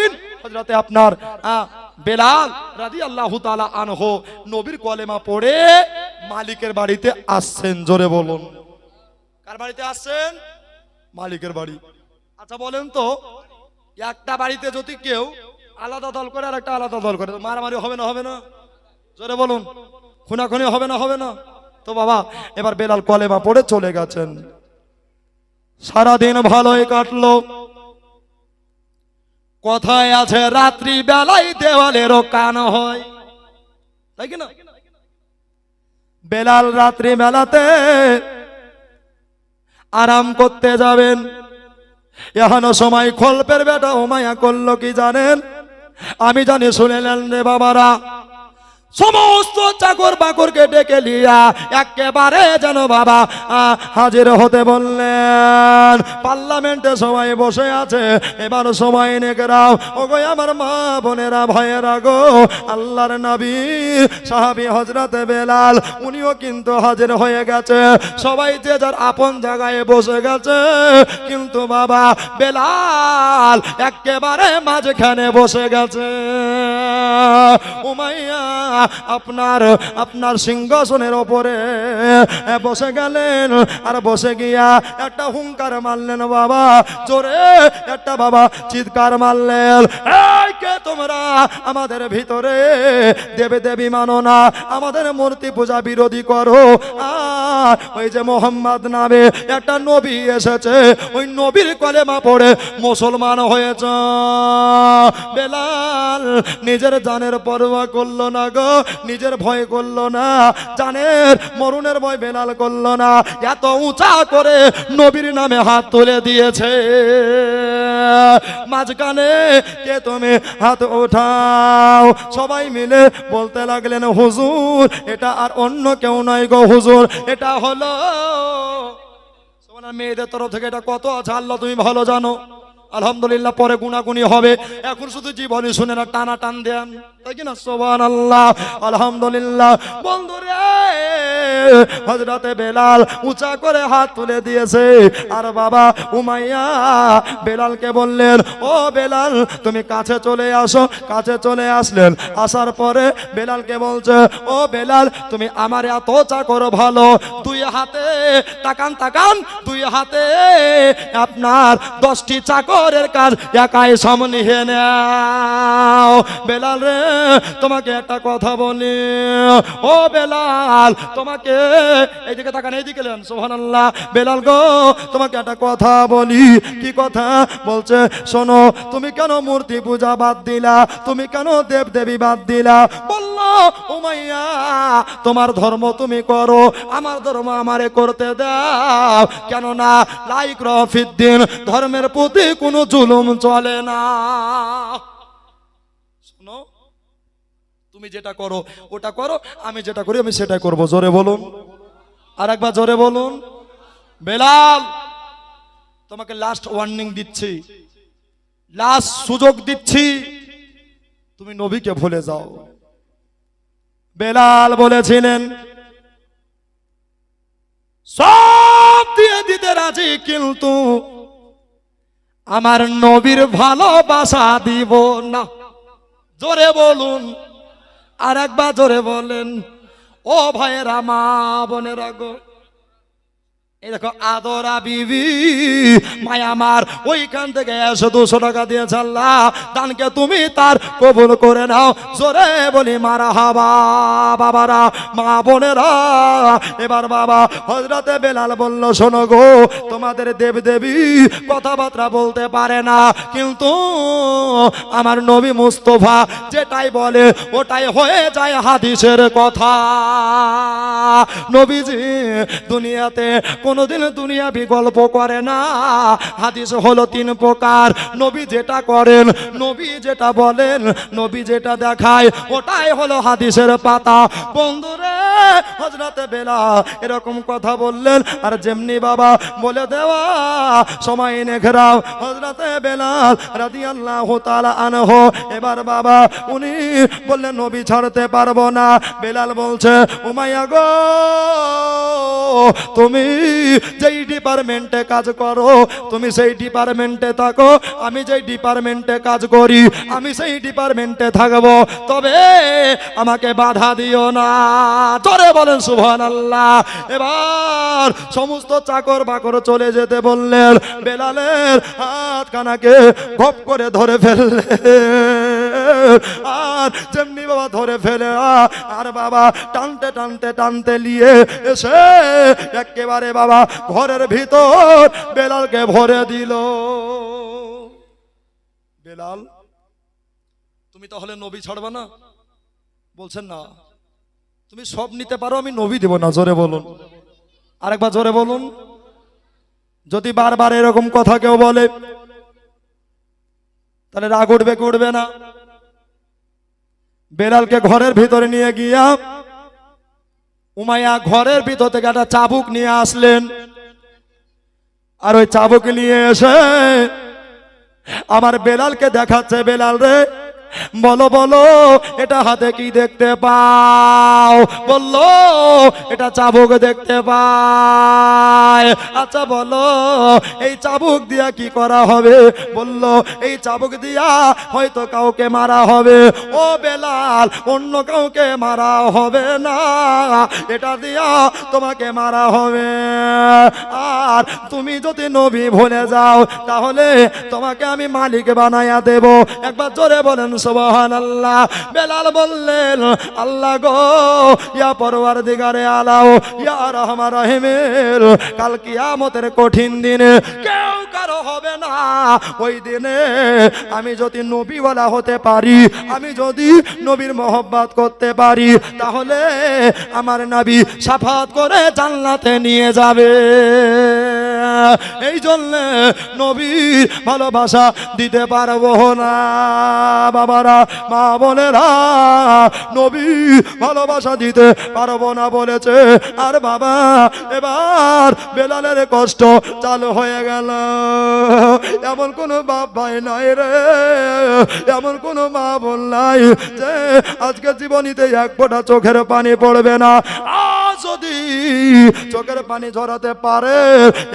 হযরতে আপনার বেলাল রাদিয়াল্লাহু তাআলা আনহু নবীর কলেমা পড়ে মালিকের বাড়িতে আসছেন। জোরে বলুন, কার বাড়িতে আসছেন? মালিকের বাড়ি। আচ্ছা বলেন তো, একটা বাড়িতে যদি কেউ আলাদা দল করে আর একটা আলাদা দল করে, মারামারি হবে না? হবে না? জোরে বলুন, খুনাখুনি হবে না? হবে না? তো বাবা এবার বেলাল কলেমা পড়ে চলে গেছেন। সারাদিন ভালোই কাটলো। কথায় আছে রাত্রি বেলায় দেওয়ালেরও কান হয়, তাই কি না? বেলাল রাত্রি বেলাতে আরাম করতে যাবেন, এখনো সময় খলপের বেটা উমাইয়া করলো কি জানেন? আমি জানি, শুনেলেন রে বাবারা, সমস্ত চাকর বাকরকে ডেকে লিয়া একেবারে যেন বাবা হাজির হতে বললেন। পার্লামেন্টে সবাই বসে আছে, এবার সময় নেকরাও। ও গো আমার মা বোনেরা ভাইয়েরা গো, আল্লাহর নবী সাহাবী হযরতে বেলাল উনিও কিন্তু হাজির হয়ে গেছে। সবাই যে যার আপন জায়গায় বসে গেছে, কিন্তু বাবা বেলাল একেবারে মাঝখানে বসে গেছে। উমাইয়া আপনার সিংহাসনের ওপরে বসে গেলেন, আর বসে গিয়া একটা হুঙ্কার মারলেন বাবা, জোরে একটা বাবা চিৎকার মারলেন, এই কে তোমরা আমাদের ভিতরে দেবে দেবী মানো না, আমাদের মূর্তি পূজা বিরোধী করো, আর ওই যে মোহাম্মদ নামে একটা নবী এসেছে, ওই নবীর কলেমা পড়ে মুসলমান হয়েছে। বেলাল নিজের জানের পরোয়া করলো না গো, নিজের ভয় করলো না, জানের মরণের ভয় বেলাল করলো না, এত উঁচা করে নবীর নামে হাত তুলে দিয়েছে। মাঝখানে কে তুমি হাত ওঠাও, সবাই মিলে বলতে লাগলেন, হুজুর এটা আর অন্য কেউ নয় গো হুজুর, এটা হলো মেয়েদের তরফ থেকে। এটা কত আছে আল্লাহ তুমি ভালো জানো, আলহামদুলিল্লাহ পরে গুনাগুনি হবে, এখন শুধু জীবনী শুনে না টানা টান দেন, তাই কিনা? সুবহানাল্লাহ, আলহামদুলিল্লাহ। বন্ধুরে হযরতে বেলাল উঁচা করে হাত তুলে দিয়েছে, আর বাবা উমাইয়া বেলালকে বললেন, ও বেলাল তুমি কাছে চলে আসো। কাছে চলে আসলেন, আসার পরে বেলালকে বলছে, ও বেলাল তুমি আমার এত চাকর ভালো, দুই হাতে তাকান তাকান, দুই হাতে আপনার 10টি চাকরের কাজ একাই সামলিয়ে নাও। বেলাল রে তোমাকে একটা কথা বলি, ও বেলাল তোমাকে, এইদিকে তাকান, এইদিকে নেন, সুবহানাল্লাহ। বেলাল গো তোমাকে একটা কথা বলি। কি কথা? বলছে, শোনো তুমি কেন মূর্তি পূজা বাদ দিলা, তুমি কেন দেব দেবী বাদ দিলা? বললো, উমাইয়া তোমার ধর্ম তুমি করো, আমার ধর্ম আমারে করতে দাও, কেননা লা ইকরাহা ফিদ্দিন, ধর্মের প্রতি কোনো জুলুম চলে না। শোনো তুমি যেটা করো ওটা করো, আমি যেটা করি আমি সেটাই করব। জোরে বলুন, আর একবার জোরে বলুন। বেলাল তোমাকে লাস্ট ওয়ার্নিং দিচ্ছি, লাস্ট সুযোগ দিচ্ছি, তুমি নবীকে ভুলে যাও। বেলাল বলেছিলেন সব দিয়ে দিতে রাজি, কিন্তু আমার নবীর ভালোবাসা দিব না। জোরে বলুন, আর একবার জোরে বলেন। ও ভাইয়েরা মা বোনেরা গো, এই দেখো আদরা বিবি মায়ামার ওইখান থেকে 200 টাকা দিয়েছে আল্লাহ, দানকে তুমি তার কবুল করে নাও। জোরে বলি মারহাবা। বাবারা মা বোনেরা, এবার বাবা হযরতে বেলাল বলল, শোনো গো তোমাদের দেব দেবী কথাবার্তা বলতে পারে না, কিন্তু আমার নবী মুস্তাফা যেটাই বলে ওটাই হয়ে যায় হাদিসের কথা। নবীজি দুনিয়াতে কোনদিন দুনিয়াবি গল্প করে না। হাদিস হলো 3 প্রকার, নবী যেটা করেন, নবী যেটা বলেন, নবী যেটা দেখায়, ওটাই হলো হাদিসের পাতা। বন্ধুরে হযরতে বেলাল এরকম কথা বললেন, আর যেমনি বাবা বলে দেওয়া সময় নেখরাও হযরতে বেলাল রাদিয়াল্লাহু তাআলা আনহু এবার বাবা উনি বললেন নবী ছাড়তে পারবো না। বেলাল বলছে উমাইয়া গো, তুমি যেই ডিপার্টমেন্টে কাজ করো তুমি সেই ডিপার্টমেন্টে থাকো, আমি যেই ডিপার্টমেন্টে কাজ করি আমি সেই ডিপার্টমেন্টে থাকবো, তবে আমাকে বাধা দিও না। জোরে বলেন সুবহানাল্লাহ। এবার সমস্ত চাকর বাকর চলে যেতে বললেন, বেলালের হাত কানাকে গপ করে ধরে ফেললে, আর যেমনি বাবা ধরে ফেলে আর বাবা টানতে টানতে টানতে নিয়ে এসে একেবারে বাবা ঘরের ভিতর বেলালকে ভরে দিল। বেলাল তুমি তাহলে নবী ছাড়বা না? বলছেন না, তুমি সব নিতে পারো, আমি নবী দেব না। জোরে বলুন, আরেকবার জোরে বলুন। যদি বারবার এরকম কথা কেউ বলে তাহলে রাগ উঠবে কি উঠবে না? বেলালকে ঘরের ভিতরে নিয়ে গিয়া উমাইয়া ঘরের ভিতর থেকে একটা চাবুক নিয়ে আসলেন, আর ওই চাবুক নিয়ে এসে আমার বেলালকে দেখাচ্ছে, বেলাল রে বলো বলো এটা হাতে কি দেখতে পাও? বললো এটা চাবুক দেখতে পাই। আচ্ছা বলো এই চাবুক দিয়া কি করা হবে? বললো এই চাবুক দিয়া হয়তো কাউকে মারা হবে। ও বেলাল, অন্য কাউকে মারা হবে না, এটা দিয়া তোমাকে মারা হবে। আর তুমি যদি নবী ভুলে যাও তাহলে তোমাকে আমি মালিক বানাইয়া দেব। একবার জোরে বলেন সুবহানাল্লাহ। বেলাল বললেন আল্লাহ গো, ইয়া পরওয়ারদিগারে আলাও, ইয়া রহমান রহিমের, কাল কিয়ামতের কঠিন দিনে কেউ কারো হবে না। ওই দিনে আমি যদি নবীওয়ালা হতে পারি, আমি যদি নবীর মহব্বত করতে পারি, তাহলে আমার নবী শাফাত করে জান্নাতে নিয়ে যাবে। এই জন্য নবীর ভালোবাসা দিতে পারবো না। বাবারা, মা বোনেরা, নবী ভালোবাসা দিতে পারবো না বলেছে। আর বাবা এবার বেলালের কষ্ট চালু হয়ে গেল। এমন কোন বাপ ভাই নাই রে, এমন কোন মা বোন নাই যে আজকে জীবনীতে এক ফোঁটা চোখের পানি পড়বে না। আজ যদি চোখের পানি ঝরাতে পারে,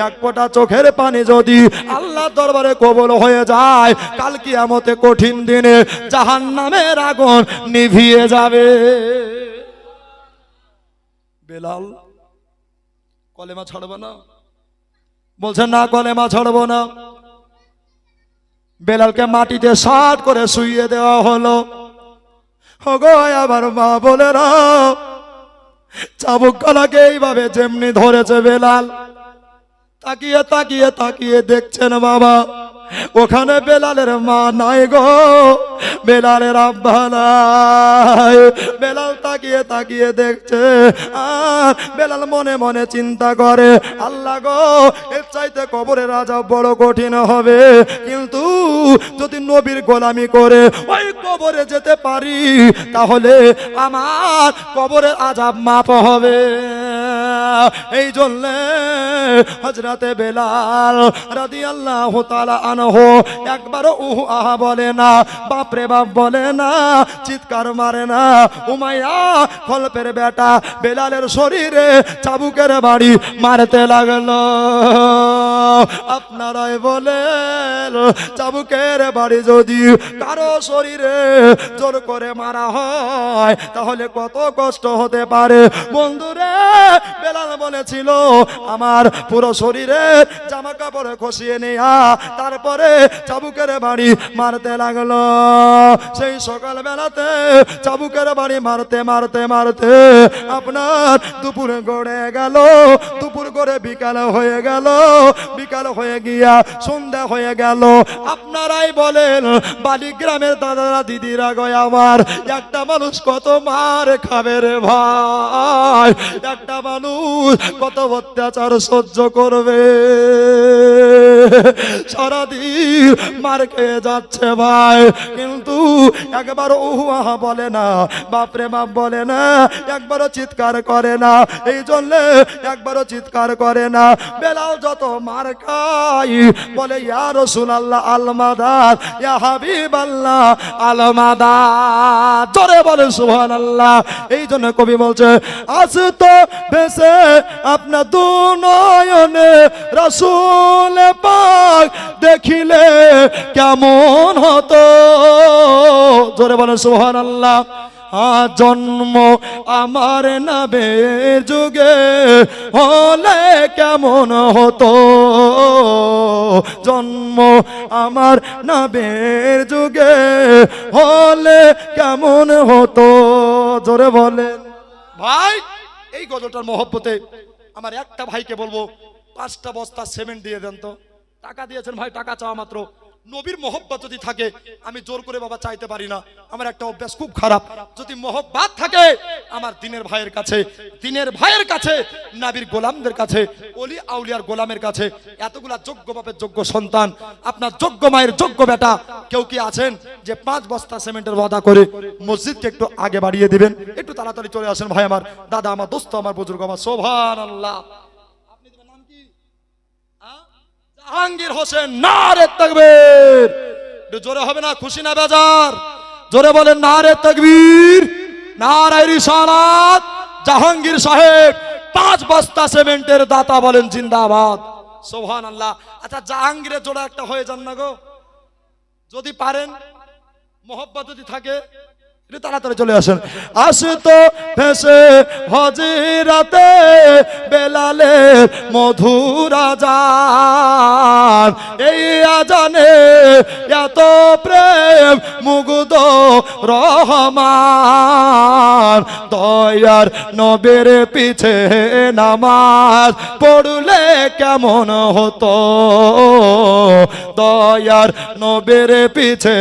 এক ফোঁটা চোখের পানি যদি আল্লাহর দরবারে কবুল হয়ে যায়, কাল কিয়ামতে কঠিন দিনে জাহান্নামের আগুন নিভিয়ে যাবে। বেলাল কলেমা ছাড়বো না? বলছেন না কলেমা ছাড়বো না। বেলালকে মাটিতে সাট করে শুইয়ে দেওয়া হলো। ওগো আবার মা বোনেরা, চাবুক গলাকে এইভাবে যেমনি ধরেছে বেলাল, তাকিয়ে তাকিয়ে তাকিয়ে দেখছেন বাবা, ওখানে বেলালের মা নাই গো, বেলালের আব্বা নাই। বেলাল তাকিয়ে তাকিয়ে দেখছে, আর বেলাল মনে মনে চিন্তা করে আল্লাহ গো, এর চাইতে কবরের আযাব বড় কঠিন হবে, কিন্তু যদি নবীর গোলামি করে ওই কবরে যেতে পারি তাহলে আমার কবরের আযাব মাপ হবে। এই জন্য হযরতে বেলাল রাদিয়াল্লাহু তাআলা আনহু একবারও উহু আহা বলে না, বাপরে বাপ বলে না, চিৎকার মারে না। উমাইয়া খলপের বেটা বেলালের শরীরে চাবুকের বাড়ি মারতে লাগলো। আপনারাই বলেন চাবুকের বাড়ি যদি কারো শরীরে জোর করে মারা হয় তাহলে কত কষ্ট হতে পারে। বন্ধুরে, বেলাল বলেছিল আমার পুরো শরীরে জামা কাপড় খসিয়ে নেয়া, তারপরে চাবুকের বাড়ি মারতে লাগলো। সেই সকাল বেলাতে চাবুকের বাড়ি মারতে মারতে মারতে আপনার দুপুর গড়ে গেল, দুপুর গড়ে বিকাল হয়ে গেল, বিকাল হয়ে গিয়া সন্ধ্যা হয়ে গেল। আপনারাই বলেন বালিগ্রামের দাদারা দিদিরা গয় আমার, একটা মানুষ কত মার খাবে রে ভাই, একটা মানুষ কত অত্যাচার সহ্য করবে। সারাদিন মার খেয়ে যাচ্ছে ভাই, কিন্তু একবার উহা বলে না, বাপরে বাপ বলে না, একবারও চিৎকার করে না। এই জন্য একবারও চিৎকার করে না। বেলাল যত মার খাই বলে ইয়া রাসূলুল্লাহ আলমাদাদ, ইয়া হাবিবাল্লাহ আলমাদাদ, জোরে বলে সুবহানাল্লাহ। এই জন্য কবি বলছে আজ তো ভেসে আপনার দু নয়নে রাসূল পাক দেখিলে কেমন হতো, জোরে বলে সুবহানাল্লাহ। জন্ম আমার নবের যুগে হলে কেমন হতো, জন্ম আমার নবের যুগে হলে কেমন হতো, জোরে বলেন ভাই। এই গজলটার মহব্বতে আমার একটা ভাইকে বলবো 5টা বস্তা সিমেন্ট দিয়ে দেন তো। টাকা দিয়েছেন ভাই, টাকা চাওয়া মাত্র। নবীর মহব্বত যদি থাকে, আমি জোর করে বাবা চাইতে পারি না, আমার একটা অভ্যাস খুব খারাপ। যদি মহব্বত থাকে আমার দিনের ভাইয়ের কাছে, দিনের ভাইয়ের কাছে, নবীর গোলামদের কাছে, ওলি আউলিয়ার গোলামের কাছে, এতগুলা যোগ্য বাপের যোগ্য সন্তান, আপনার যোগ্য মায়ের যোগ্য বেটা, কেউ কি আছেন যে 5 বস্তা সিমেন্টের ওয়াদা করে মসজিদকে একটু আগে বাড়িয়ে দিবেন? একটু তাড়াতাড়ি চলে আসেন ভাই আমার, দাদা আমার, দোস্ত আমার, বুজুর্গ আমার। সুবহানাল্লাহ। জাহাঙ্গীর হোসেন, নারে তাকবীর। জোরে হবে না? খুশি না বেজার? জোরে বলেন নারে তাকবীর, নারে রিসালাত। জাহাঙ্গীর সাহেব 5 বস্তা সিমেন্টের দাতা, বলেন জিন্দাবাদ। সুবহানাল্লাহ। আচ্ছা জাহাঙ্গীরের জোড়া একটা হয়ে যান না গো, যদি পারেন, মোহব্বত যদি থাকে, তাড়াতাড়ি চলে আসেন। আসতো ভেসে হজিরাতে বেলালের মধুর আজান, এই আজানে এত প্রেম মুগ্ধ রহমান, দয়ার নবীর পিছে নামাজ পড়লে কেমন হতো, দয়ার নবীর পিছে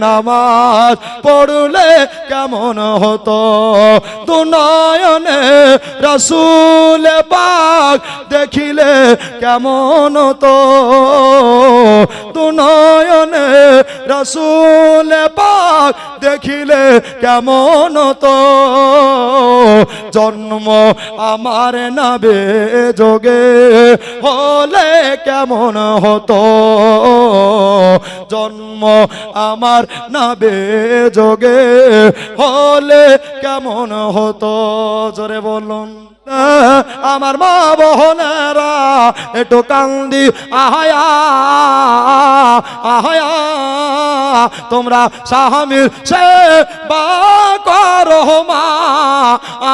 নামাজ পড়লে কেমন হতো, দু নয়নে রাসূল পাক দেখিলে কেমন হতো, দু নয়নে রাসূল পাক দেখিলে কেমন হতো, জন্ম আমার নবে যোগে হলে কেমন হতো, জন্ম আমার নবে যোগে হলে কেমন হতো, জোরে বলুন। আমার মা বোনেরা একটু কান্দি আহায়া আহায়া, তোমরা স্বামীর সেবা করো মা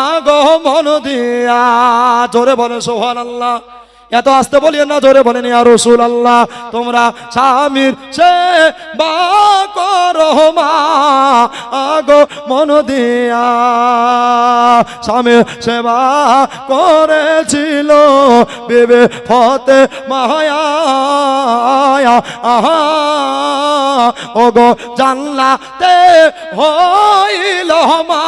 আগো মন দিয়া, জোরে বলে সুবহানাল্লাহ। এত আস্তে বলিয়েন না, জোরে বলেন ইয়া রাসূলুল্লাহ। তোমরা স্বামীর সেবা করো মা আগো মন দিয়া, স্বামীর সেবা করেছিল বিবি ফাতেমা, আহা ওগো জান্নাতে হইল মা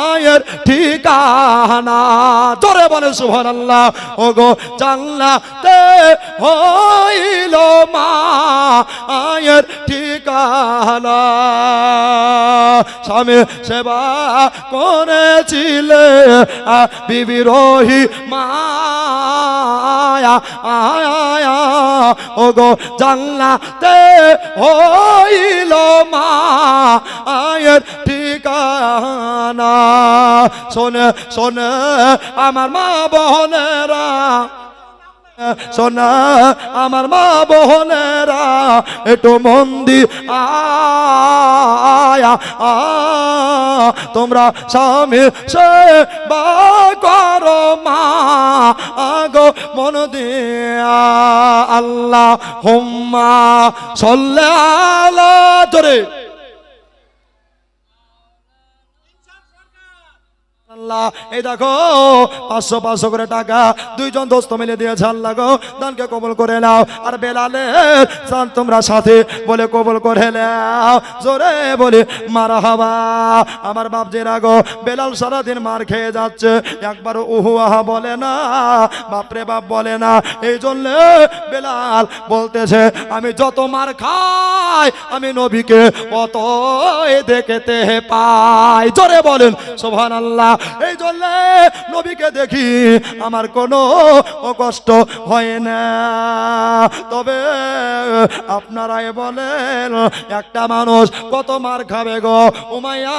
আয়ের ঠিকানা, জোরে বলে সুবহানাল্লাহ। ওগো জান্নাতে হইল মা আয়ের ঠিকানা, স্বামী সেবা করেছিলে বিবি রহিমা, আয়া ওগো জান্নাতে হইল মা আয়ের ঠিকানা। শোনে শোনে আমার মা বোনেরা, শোনা আমার মা বোনেরা, একটু মন দি আয়া তোমরা স্বামী সেবা করো মা আগো মন দিয়া, আল্লাহ হুম্মা সাল্লি আলা, জোরে আল্লাহ এই দেখো 500 500 করে টাকা দুইজন দোস্ত মিলে দিয়েছে, আল্লাহ গো দানকে কবুল করে নাও। আর বেলালের জান তোমরা সাথে বলে কবুল করে নাও, জোরে বলে মারহাবা। আমার বাপ যে রাগো বেলাল সারাদিন মার খেয়ে যাচ্ছে, একবার উহু আহা বলে না, বাপরে বাপ বলে না। এই জন্য বেলাল বলতেছে আমি যত মার খাই আমি নবীকে অত দেখতে পাই, জোরে বলেন সুবহানাল্লাহ। এই জন্য নবীকে দেখি আমার কোনো কষ্ট হয় না। তবে আপনারাই বলেন একটা মানুষ কত মার খাবে গো? উমাইয়া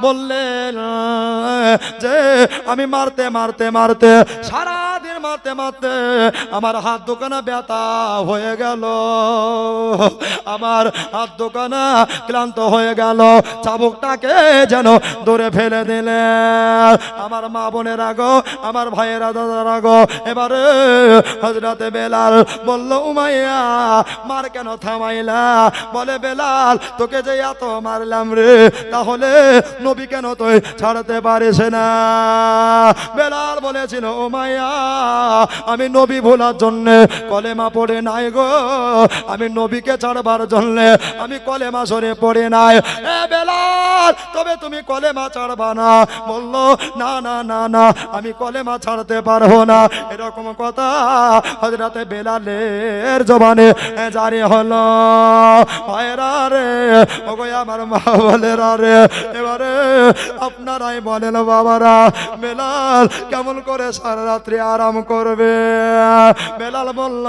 বললেন যে আমি মারতে মারতে মারতে সারাদিন মারতে মারতে আমার হাত দোকানা ব্যথা হয়ে গেল, আমার হাত দোকানা ক্লান্ত হয়ে গেল, চাবুকটাকে যেন দূরে ফেলে দিলে। আমার মা বোনের আগো, আমার ভাইয়েরা দাদার আগো, এবারে হযরতে বেলাল বলল উমাইয়া মার কেন থামাইলা? বলে বেলাল তোকে যে এত মারলাম রে, তাহলে নবী কেন তুই ছাড়তে পারিস না? বেলাল বলেছিল উমাইয়া আমি নবী ভোলার জন্য কলেমা পড়ে নাই গো, আমি নবীকে ছাড়বার জন্য আমি কলেমা সরে পড়ে নাই। এ বেলাল তবে তুমি কলেমা ছাড়বা না? বলল না না না না আমি কলেমা ছাড়তে পারবো না। এরকম কথা হযরতে বেলালের জবানে জারি হলো। ভাইরা রে ওগো আমার মা বলেরা রে, এবারে আপনারাই বলেন বাবারা বেলাল কেমন করে সারা রাত্রি আরাম করবে? বেলাল বলল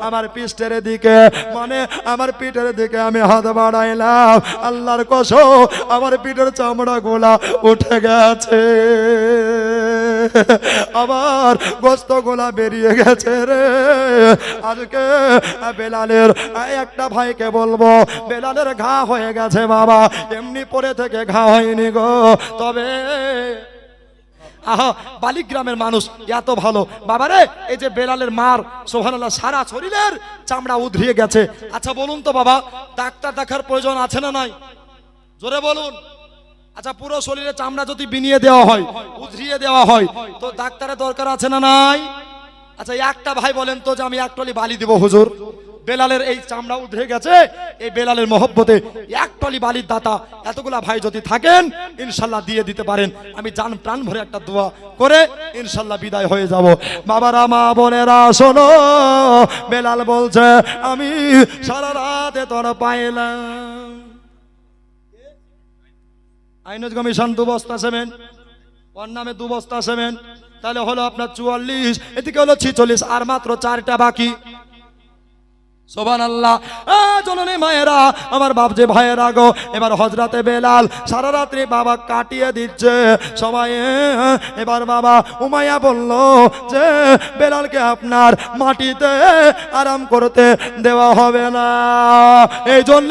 আমার পিঠের দিকে, মানে আমার পিঠের দিকে আমি হাত বাড়াইলাম, আল্লাহর কসম আমার পিঠের চামড়া গোলা উঠে গেছে, আমার গোস্ত গোলা বেরিয়ে গেছে রে। আজকে বেলালের একটা ভাইকে বলবো বেলালের ঘা হয়ে গেছে বাবা, এমনি পরে থেকে ঘা হয়নি গো। তবে আহা বালিগ্রামের মানুষ এত ভালো বাবারে, এই যে বেলালের মার সুবহানাল্লাহ সারা শরীরের চামড়া উধরিয়ে গেছে। আচ্ছা বলুন তো বাবা ডাক্তার দেখার প্রয়োজন আছে না নাই? জোরে বলুন। আচ্ছা পুরো শরীরে চামড়া যদি বিনিয়ে দেওয়া হয়, উধরিয়ে দেওয়া হয়, তো ডাক্তারের দরকার আছে না নাই? আচ্ছা একটা ভাই বলেন তো যে আমি এক টলি বালি দিব হুজুর, বেলালের এই চামড়া উঠে গেছে, এই বেলালের মহব্বতে এক টলি বালির দাতা এতগুলা ভাই যদি থাকেন ইনশাল্লাহ দিয়ে দিতে পারেন, আমি জান প্রাণ ভরে একটা দোয়া করে ইনশাল্লাহ বিদায় হয়ে যাব। বাবারা মা বোনেরা শোনো, বেলাল বলছে আমি সারা রাতে তোর পাইলাম। আইনজ কমিশন 2 বস্তা সিমেন্ট, ওর নামে 2 বস্তা সিমেন্ট, তাহলে হলো আপনার 44, এদিকে হলো 46, আর মাত্র 4টা বাকি। সুবহানাল্লাহ। জননী মায়েরা আমার বাপ যে ভাইয়েরা গো, এবার হযরতে বেলাল সারা রাত্রি বাবা কাটিয়ে দিচ্ছে সবাই। এবার বাবা উমাইয়া বলল যে বেলালকে আপনার মাটিতে আরাম করতে দেওয়া হবে না। এই জন্য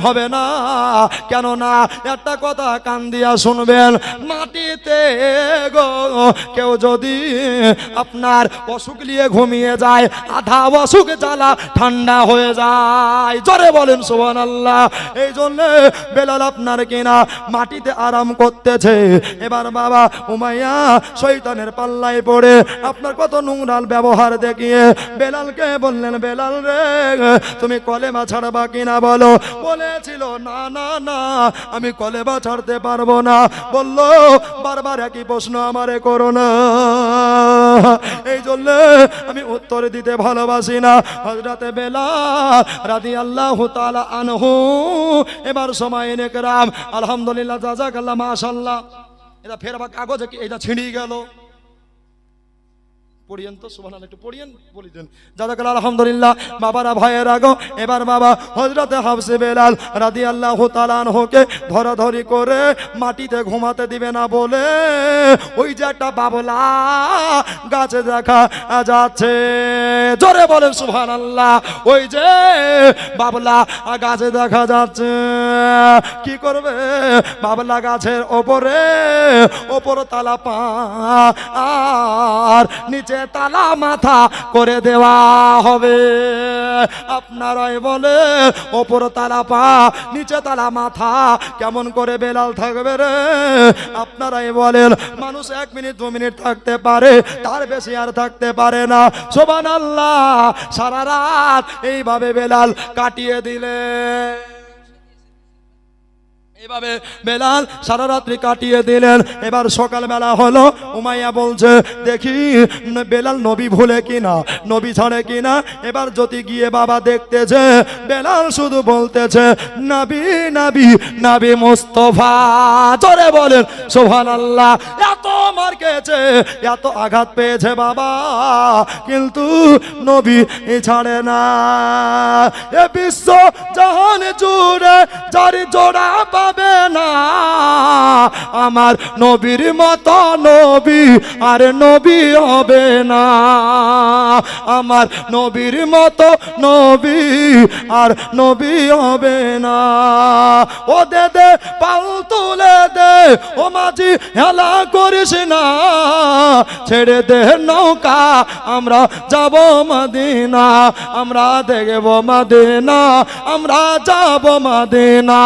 হবে না, কেননা একটা কথা কান দিয়া শুনবেন, মাটিতে গো কেউ যদি আপনার অসুখ নিয়ে ঘুমিয়ে যায়, আধা অসুখ জ্বালা ঠান্ডা হয়ে যায়, জোরে বলেন সুবহানাল্লাহ। এই জন্য বেলাল আপনার কিনা মাটিতে আরাম করতেছে। এবার বাবা উমাইয়া শয়তানের পাল্লায় পড়ে আপনার কত নোংরা ব্যবহার দেখিয়ে বেলালকে বললেন বেলাল রে তুমি কলেমা ছাড়বা কিনা বলো? বলেছিল না না না আমি কলেমা ছাড়তে পারবো না। বলল বারবার একই প্রশ্ন আমারে করো না, এই জন্য আমি উত্তর দিতে ভালোবাসি না। হযরতে বেলাল রাদিয়াল্লাহু তাআলা আনহু এবার সময় নেকরাম আলহামদুলিল্লাহ জাযাকাল্লাহ মাশাআল্লাহ। এটা ফের আবার কাগজে কি এটা ছিঁড়ে গেল, পড়িয়েন তো সুবহানাল্লাহ, একটু পড়িয়েন বলি দেন জাযাকাল্লাহ আলহামদুলিল্লাহ। বাবারা ভাইয়েরা গো, এবার বাবা হযরতে হাফসে বেলাল রাদিয়াল্লাহু তাআলা আনহুকে ধরাধরি করে মাটিতে ঘুমাতে দিবে না বলে ওই যে একটা বাবলা গাছে দেখা যাচ্ছে, জোরে বলেন সুবহানাল্লাহ। ওই যে বাবলা গাছে দেখা যাচ্ছে, কি করবে বাবলা গাছের ওপরে ওপর তালা পা আর নিচে নিচে তালা মাথা করে দেওয়া হবে। আপনারাই বলে ওপর তালা পা নিচে তালা মাথা কেমন করে বেলাল থাকবে রে? আপনারাই বলেন মানুষ 1 মিনিট 2 মিনিট থাকতে পারে, তার বেশি আর থাকতে পারে না। সুবহানাল্লাহ, সারা রাত এইভাবে বেলাল কাটিয়ে দিলে, এইভাবে বেলাল সারা রাত্রি কাটিয়ে দিলেন। এবার সকালবেলা হলো, উমাইয়া বলছে দেখি বেলাল নবী ভুলে কিনা, নবী ছাড়ে কিনা। এবার যদি গিয়ে বাবা দেখতেছে বেলাল শুধু বলতেছে নবী নবী নবী মুস্তাফা। জোরে বলেন সুবহানাল্লাহ। এত মার খেয়েছে, এত আঘাত পেয়েছে বাবা, কিন্তু নবী ছাড়ে না। এ বিশ্ব জাহান জুড়ে যার জোড়া পাবে না, আমার নবীর মতো নবী আর নবী হবে না। আমার নবীর মতো নবী আর নবী হবে না। ও দে দে পাল তুলে দে, ও মাঝি হেলা করিস না, ছেড়ে দে নৌকা আমরা যাব মদিনা, আমরা দেখব মদিনা, আমরা যাব মদিনা।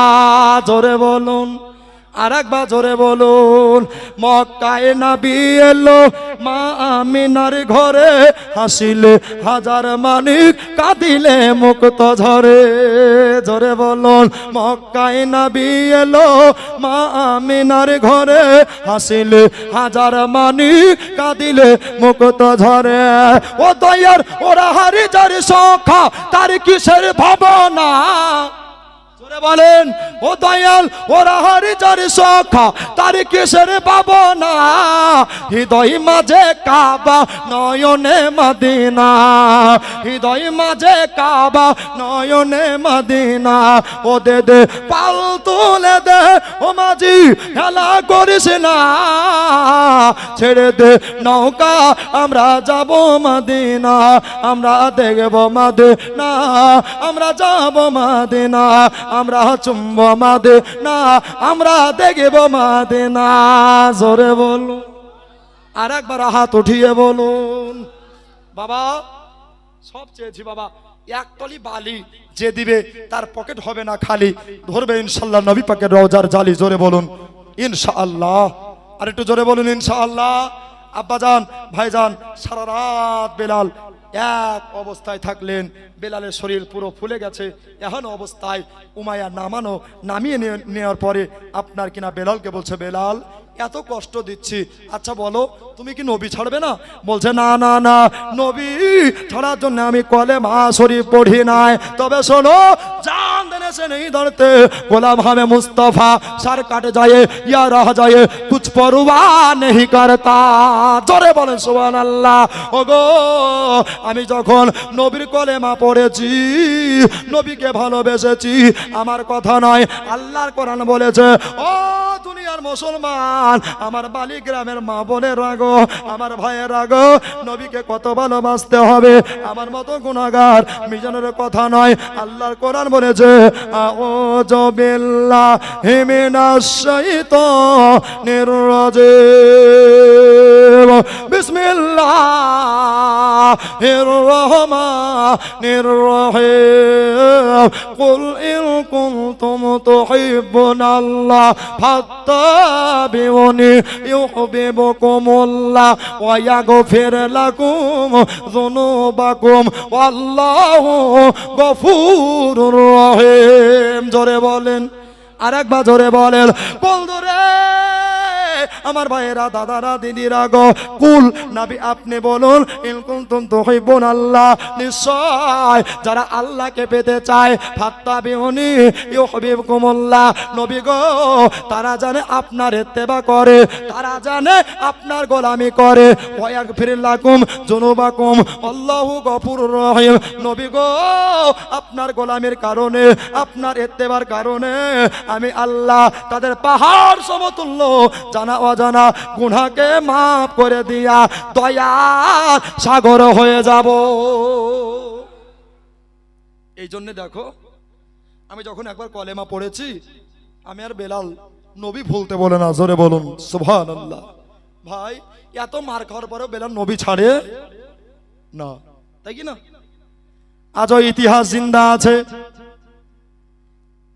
জোরে বলুন, আর একবার জোরে বলুন। মক্কায় নবী এলো, মা আমিনার ঘরে, হাসিলে হাজার মানিক, কাঁদিলে মুক্ত ঝরে। জোরে বলুন। মক্কায় নবী এলো, মা আমিনার ঘরে, হাসিলে হাজার মানিক, কাঁদিলে মুক্ত ঝরে। ও দয়ার ওরা হারি যার সখা, তার কিসের ভাবনা? বলেন ও দয়াল ওরা হারি যার সখা, তার কিসের ভাবনা? হৃদয় মাঝে কাবা, নয়নে মদিনা, হৃদয় মাঝে কাবা, নয়নে মদিনা। ও দে দে পাল তুলে দে, ও মাঝি হেলা করিস না, ছেড়ে দে নৌকা আমরা যাব মদিনা, আমরা দেখব মদিনা, আমরা যাব মদিনা, আমরা চুম্ব মদিনা, আমরা দেখব মদিনা। জোরে বলুন, আর একবার হাত উঠিয়ে বলুন। বাবা সব চেয়েছি বাবা, এক টলি বালি যে দিবে তার পকেট হবে না খালি, ধরবে ইনশাআল্লাহ নবী পাকের রওজার জালি। জোরে বলুন ইনশাআল্লাহ, আর একটু জোরে বলুন ইনশাআল্লাহ। আব্বাজান ভাইজান সারা রাত বেলাল এক অবস্থায় থাকলেন, বেলালের শরীর পুরো ফুলে গেছে। এখন অবস্থায় উমাইয়া নামিয়ে নেওয়ার পরে আপনার কিনা বেলালকে বলছে বেলাল এত কষ্ট দিচ্ছি, আচ্ছা বলো তুমি কি নবী ছাড়বে না? বলছে না না না, নবী ছাড়ার জন্য আমি কলেমা শরীফ পড়ি নাই, তবে শোনো জান দেনে से नहीं डरते, गुलाम हमें मुस्तफा सर काट जाए या रह जाए कुछ परवाह नहीं करता। জোরে বলেন সুবহানাল্লাহ। ওগো আমি যখন নবীর কলেমা পড়েছি, নবীকে ভালোবেসেছি, আমার কথা নয় আল্লাহর কোরআন বলেছে, ও দুনিয়ার মুসলমান, আমার বালি গ্রামের মা বোনের রাগো, আমার ভাইয়ের রাগো, নবীকে কত ভালোবাসতে হবে। আমার মতো গুনাহগার মিজানের কথা নয়, আল্লাহর কোরআন বলেছে আউযু বিল্লাহি মিনাশ শাইতানির রাজিম, বিসমিল্লাহির রহমানির রহিম, কুল ইন কুনতুম তুহিব্বুনাল্লাহ ফাত্তাবিউনি ইউহিব্বুকুমুল্লাহ ওয়া ইয়াগফির লাকুম যুনুবাকুম ওয়াল্লাহু গফুরুর রহিম। জোরে বলেন, আরেকবার জোরে বলেন। বন্ধুরে আমার ভাইয়েরা দাদারা দিদিরা গো, কুল নবী আপনি বলুন ইন কুনতুম তুহিব্বুনাল্লাহ, নিশ্চয় যারা আল্লাহকে পেতে চায়, ফাত্তাবিউনি ইউহিব্বুকুমুল্লাহ, নবী গো তারা জানে আপনার ইত্তেবা করে, তারা জানে আপনার গোলামি করে, ওয়া ইয়াগফির লাকুম যুনুবাকুম আল্লাহু গফুরুর রহিম, নবী গো আপনার গোলামির কারণে, আপনার ইত্তেবার কারণে আমি আল্লাহ তাদের পাহাড় সমতুল্য জানা অজানা গুনাহকে মাফ করে দিয়া দয়ার সাগর হয়ে যাব। এই জন্য দেখো আমি যখন একবার কলেমা পড়েছি, আমি আর বেলাল নবী ভুলতে বলে না। জোরে বলুন সুবহানাল্লাহ। ভাই এত মার খাওয়ার পরেও বেলাল নবী ছাড়ে না, তাই কি না? আজও ইতিহাস জিন্দা আছে।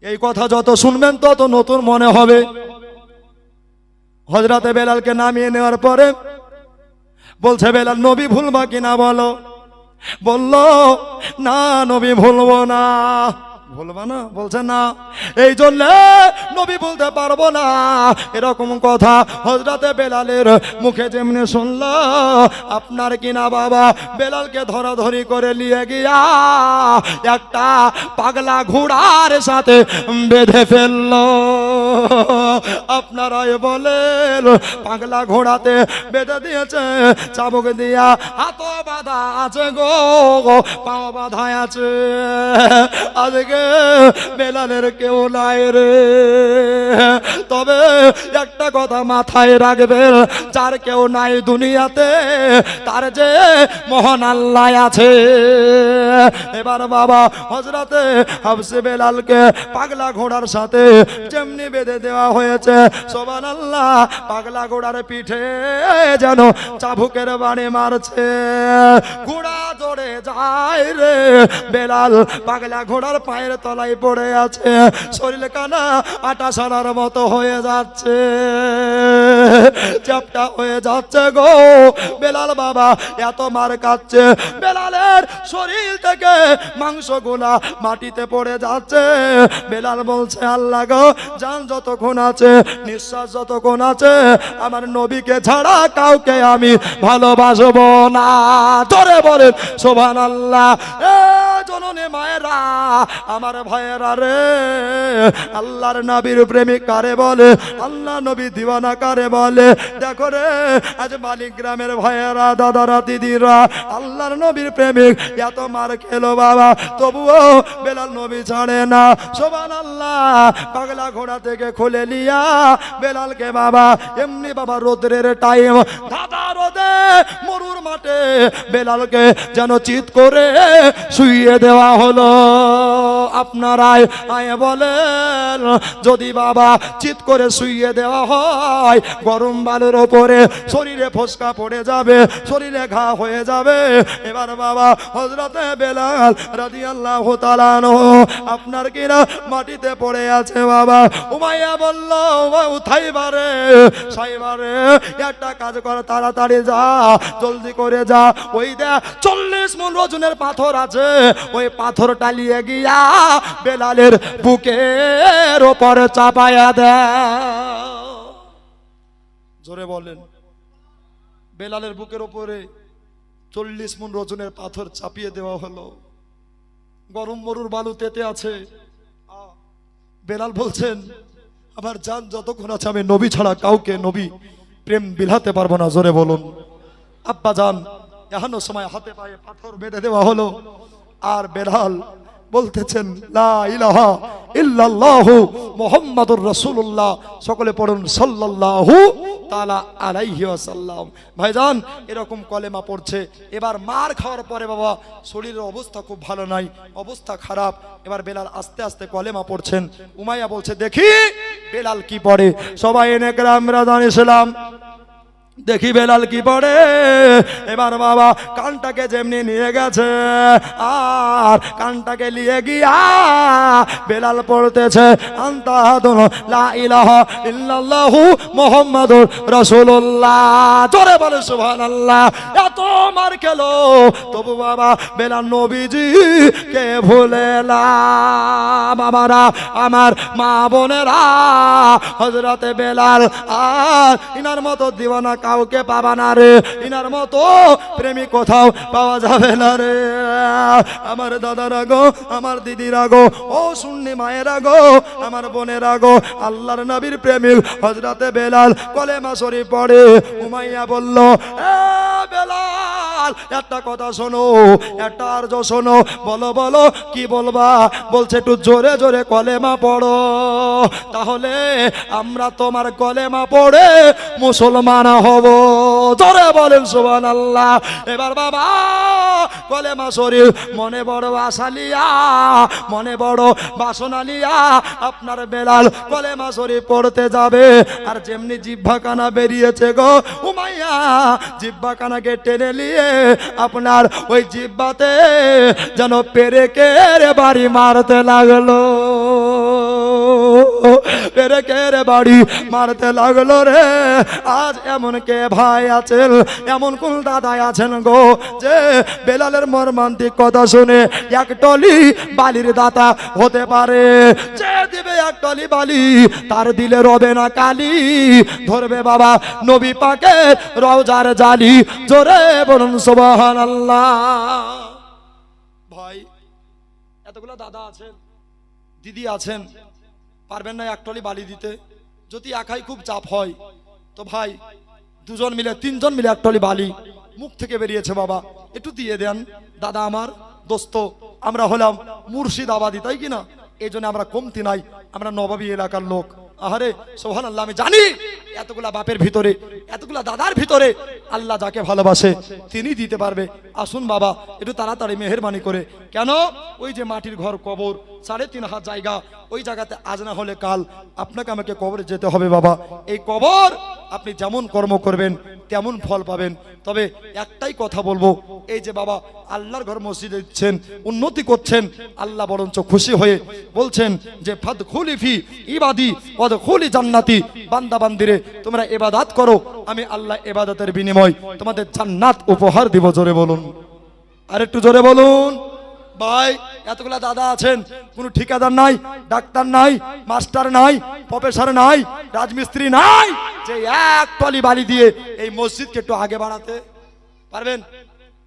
এই কথা যত শুনবেন তত নতুন মনে হবে। হযরতে বেলালকে নামিয়ে নেওয়ার পরে বলছে, বেলাল নবী ভুলবা কিনা বলো? বলল, না নবী ভুলবো না। বলবা না? বলছে না। এই জন্য নবী বলতে পারবো না, এরকম কথা হযরতে বেলালের মুখে যেমনি শুনল, আপনার কিনা বাবা বেলালকে ধরাধরি করে নিয়ে গিয়া একটা পাগলা ঘোড়ার সাথে বেঁধে ফেললো। আপনারাই বলেন, পাগলা ঘোড়াতে বেঁধে দিয়েছে, চাবুক দিয়া হাত বাঁধা আছে গো, পাও বাঁধা আছে। আজকে বেলালের কেউ নাই রে। তবে একটা কথা মাথায় রাখবেন, যার কেউ নাই দুনিয়াতে, তার যে মহান আল্লাহ আছে। এবার বাবা হযরতে হাফসে বেলালকে পাগলা ঘোড়ার সাথে যেমনি বেঁধে দেওয়া হয়েছে, সুবহানাল্লাহ, পাগলা ঘোড়ার পিঠে যেন চাবুকের বাণী মারছে। ঘোড়া দৌড়ে যায় রে, বেলাল পাগলা ঘোড়ার পায়ের তলায় পড়ে আছে, শরীর কানা আটা সারার মতো হয়ে যাচ্ছে, চ্যাপটা হয়ে যাচ্ছে গো। বেলাল বাবা এত মার খাচ্ছে, বেলালের শরীর থেকে মাংসগুলা মাটিতে পড়ে যাচ্ছে। বেলাল বলছে, আল্লাহ গো, জান যতক্ষণ আছে, নিঃশ্বাস যতক্ষণ আছে, আমার নবীকে ছাড়া কাউকে আমি ভালোবাসবো না। জোরে বলেন সুবহানাল্লাহ। জননী মায়েরা, আমার ভাইয়েরা রে, আল্লাহর নবীর প্রেমিক কারে বলে, আল্লাহ নবী দিওয়ানা কারে বলে? দেখো রে, আজ মালিক গ্রামের ভাইয়েরা, দাদারা, দিদিরা, আল্লাহর নবীর প্রেমিক এত মার খেলো বাবা, তবুও বেলাল নবী ছাড়ে না। সুবহানাল্লাহ। পাগলা ঘোড়া থেকে খুলে নিয়া বেলালকে বাবা এমনি বাবা রোদ্রের টাইম, দাদা রোদে মরুর মাঠে বেলালকে যেন চিৎ করে শুইয়ে দেওয়া হলো। আপনারাই আয় বলেন, যদি বাবা চিৎ করে শুইয়ে দেওয়া হয়, গরম বালুর ওপরে শরীরে ফোসকা পড়ে যাবে, শরীরে ঘা হয়ে যাবে। এবার বাবা হযরতে বেলাল রাদিয়াল্লাহু তাআলা আনহু আপনার কিনা মাটিতে পড়ে আছে বাবা। উমাইয়া বলল, উঠাইবারে সাইবারে, একটা কাজ কর, তাড়াতাড়ি যা, জলদি করে যা, ওই দে 40 মণ ওজনের পাথর আছে, ওই পাথরটা নিয়ে গিয়া বেলালের বুকের ওপরে চাপায়া দাও। জোরে বলেন। বেলালের বুকের ওপরে 40 মণ ওজনের পাথর চাপিয়ে দেওয়া হলো। গরম মরুর বালু তেতে আছে। বেলাল বলছেন, আমার জান যতক্ষণ আছে, আমি নবী ছাড়া কাউকে নবী প্রেম বিলাতে পারবো না। জোরে বলুন। আব্বা জান এখনো সময় হাতে পায়ে পাথর বেঁধে দেওয়া হলো, আর বেলাল বলতেছেন, লা ইলাহা ইল্লাল্লাহু মুহাম্মাদুর রাসূলুল্লাহ। সকলে পড়ুন সাল্লাল্লাহু তাআলা আলাইহি ওয়াসাল্লাম। ভাইজান এরকম কলেমা পড়ছে। এবার মার খাওয়ার পরে বাবা শরীরের অবস্থা খুব ভালো নাই, অবস্থা খারাপ। এবার বেলাল আস্তে আস্তে কলেমা পড়ছেন। উমাইয়া বলছে, দেখি বেলাল কি পড়ে। সবাই এনে গ্রামরা জানিয়েছিলাম, দেখি বেলাল কি পড়ে। এবার বাবা কানটাকে যেমনি নিয়ে গেছে, আর কানটাকে নিয়ে গিয়া বেলাল পড়তেছে, আনতাহাদুন লা ইলাহা ইল্লাল্লাহু মুহাম্মাদুর রাসূলুল্লাহ। জোরে বলে সুবহানাল্লাহ। এত মার খেলো, তবু বাবা বেলাল নবীজি কে ভুলে না। বাবারা, আমার মা বোনেরা, হযরতে বেলাল আর ইনার মতো দিওয়ানা কাউকে পাবা না রে, ইনার মতো প্রেমিক কোথাও পাওয়া যাবে না রে। আমার দাদারা গো, আমার দিদিরা গো, ও সুন্নি মায়েরা গো, আমার বোনেরা গো, আল্লাহর নবীর প্রেমিক হযরতে বেলাল কলেমা শরীফ পড়ে। উমাইয়া বলল, এ বেলাল, বেলাল একটা কথা শোনো, একটা আরজ শোনো। বলো বলো কি বলবা? বলছে একটু জোরে জোরে কলেমা পড়ো, তাহলে আমরা তোমার কলেমা পড়ে মুসলমান হব। জোরে বলেন সুবহানাল্লাহ। এবার বাবা কলেমা শরীফ মনে বড় আশালিয়া, মনে বড় বাসনালিয়া আপনার বেলাল কলেমা শরীফ পড়তে যাবে। আর যেমনি জিহ্বা কানা বেরিয়েছে গো উমাইয়া, জিহ্বা কানাকে টেনে নিয়ে আপনার ওই জিহ্বাতে যেন পেরেকের বাড়ি মারতে লাগলো, পেরেকের বাড়ি মারতে লাগলো রে। আজ এমন কে ভাই আছেন, এমন কোন দাদাই আছেন গো যে বেলালের মর্মান্তিক কথা শুনে এক টলি বালির দাতা হতে পারে? যে দিবে এক টলি বালি তার দিলে রবে না কালি, ধরবে বাবা নবী পাকের রওজার জালি। জোরে বলুন সুবহানাল্লাহ। ভাই এতগুলো দাদা আছেন, দিদি আছেন, পারবেন না এক টলি বালি দিতে? যদি একাই খুব চাপ হয় তো ভাই দুজন মিলে তিনজন মিলে এক টলি বালি মুখ থেকে বেরিয়েছে বাবা একটু দিয়ে দেন। দাদা আমার দোস্ত, আমরা হলাম মুর্শিদাবাদী, তাই কিনা? এই জন্য আমরা কমতি নাই, আমরা নবাবী এলাকার লোক। আহারে সুবহানাল্লাহ, আমি জানি এতগুলা বাপের ভিতরে, এতগুলা দাদার ভিতরে আল্লাহ যাকে ভালোবাসে তিনি দিতে পারবে। আসুন বাবা একটু তাড়াতাড়ি মেহেরবানি করে। কেন? ওই যে মাটির ঘর কবর 3.5 হাত জায়গা, ওই জায়গাতে আজ না হলে কাল আপনাকে আমাকে কবরে যেতে হবে বাবা। এই কবর আপনি যেমন কর্ম করবেন তেমন ফল পাবেন। তবে একটাই কথা বলবো, এই যে বাবা আল্লাহর ঘর মসজিদে দিচ্ছেন, উন্নতি করছেন, আল্লাহ বরঞ্চ খুশি হয়ে বলছেন যে ফাদখুলি ফি ইবাদি ওয়াদখুলি জান্নাতি, বান্দা বান্দিরে তোমরা ইবাদত করো, আমি আল্লাহ ইবাদতের বিনিময় তোমাদের জান্নাত উপহার দিব। জোরে বলুন, আর একটু জোরে বলুন। ভাই এতগুলা দাদা আছেন, কোনো ঠিকাদার নাই, ডাক্তার নাই, মাস্টার নাই, প্রফেসর নাই, রাজমিস্ত্রি নাই, যে এক টলি বালি দিয়ে এই মসজিদকে একটু আগে বাড়াতে পারবেন?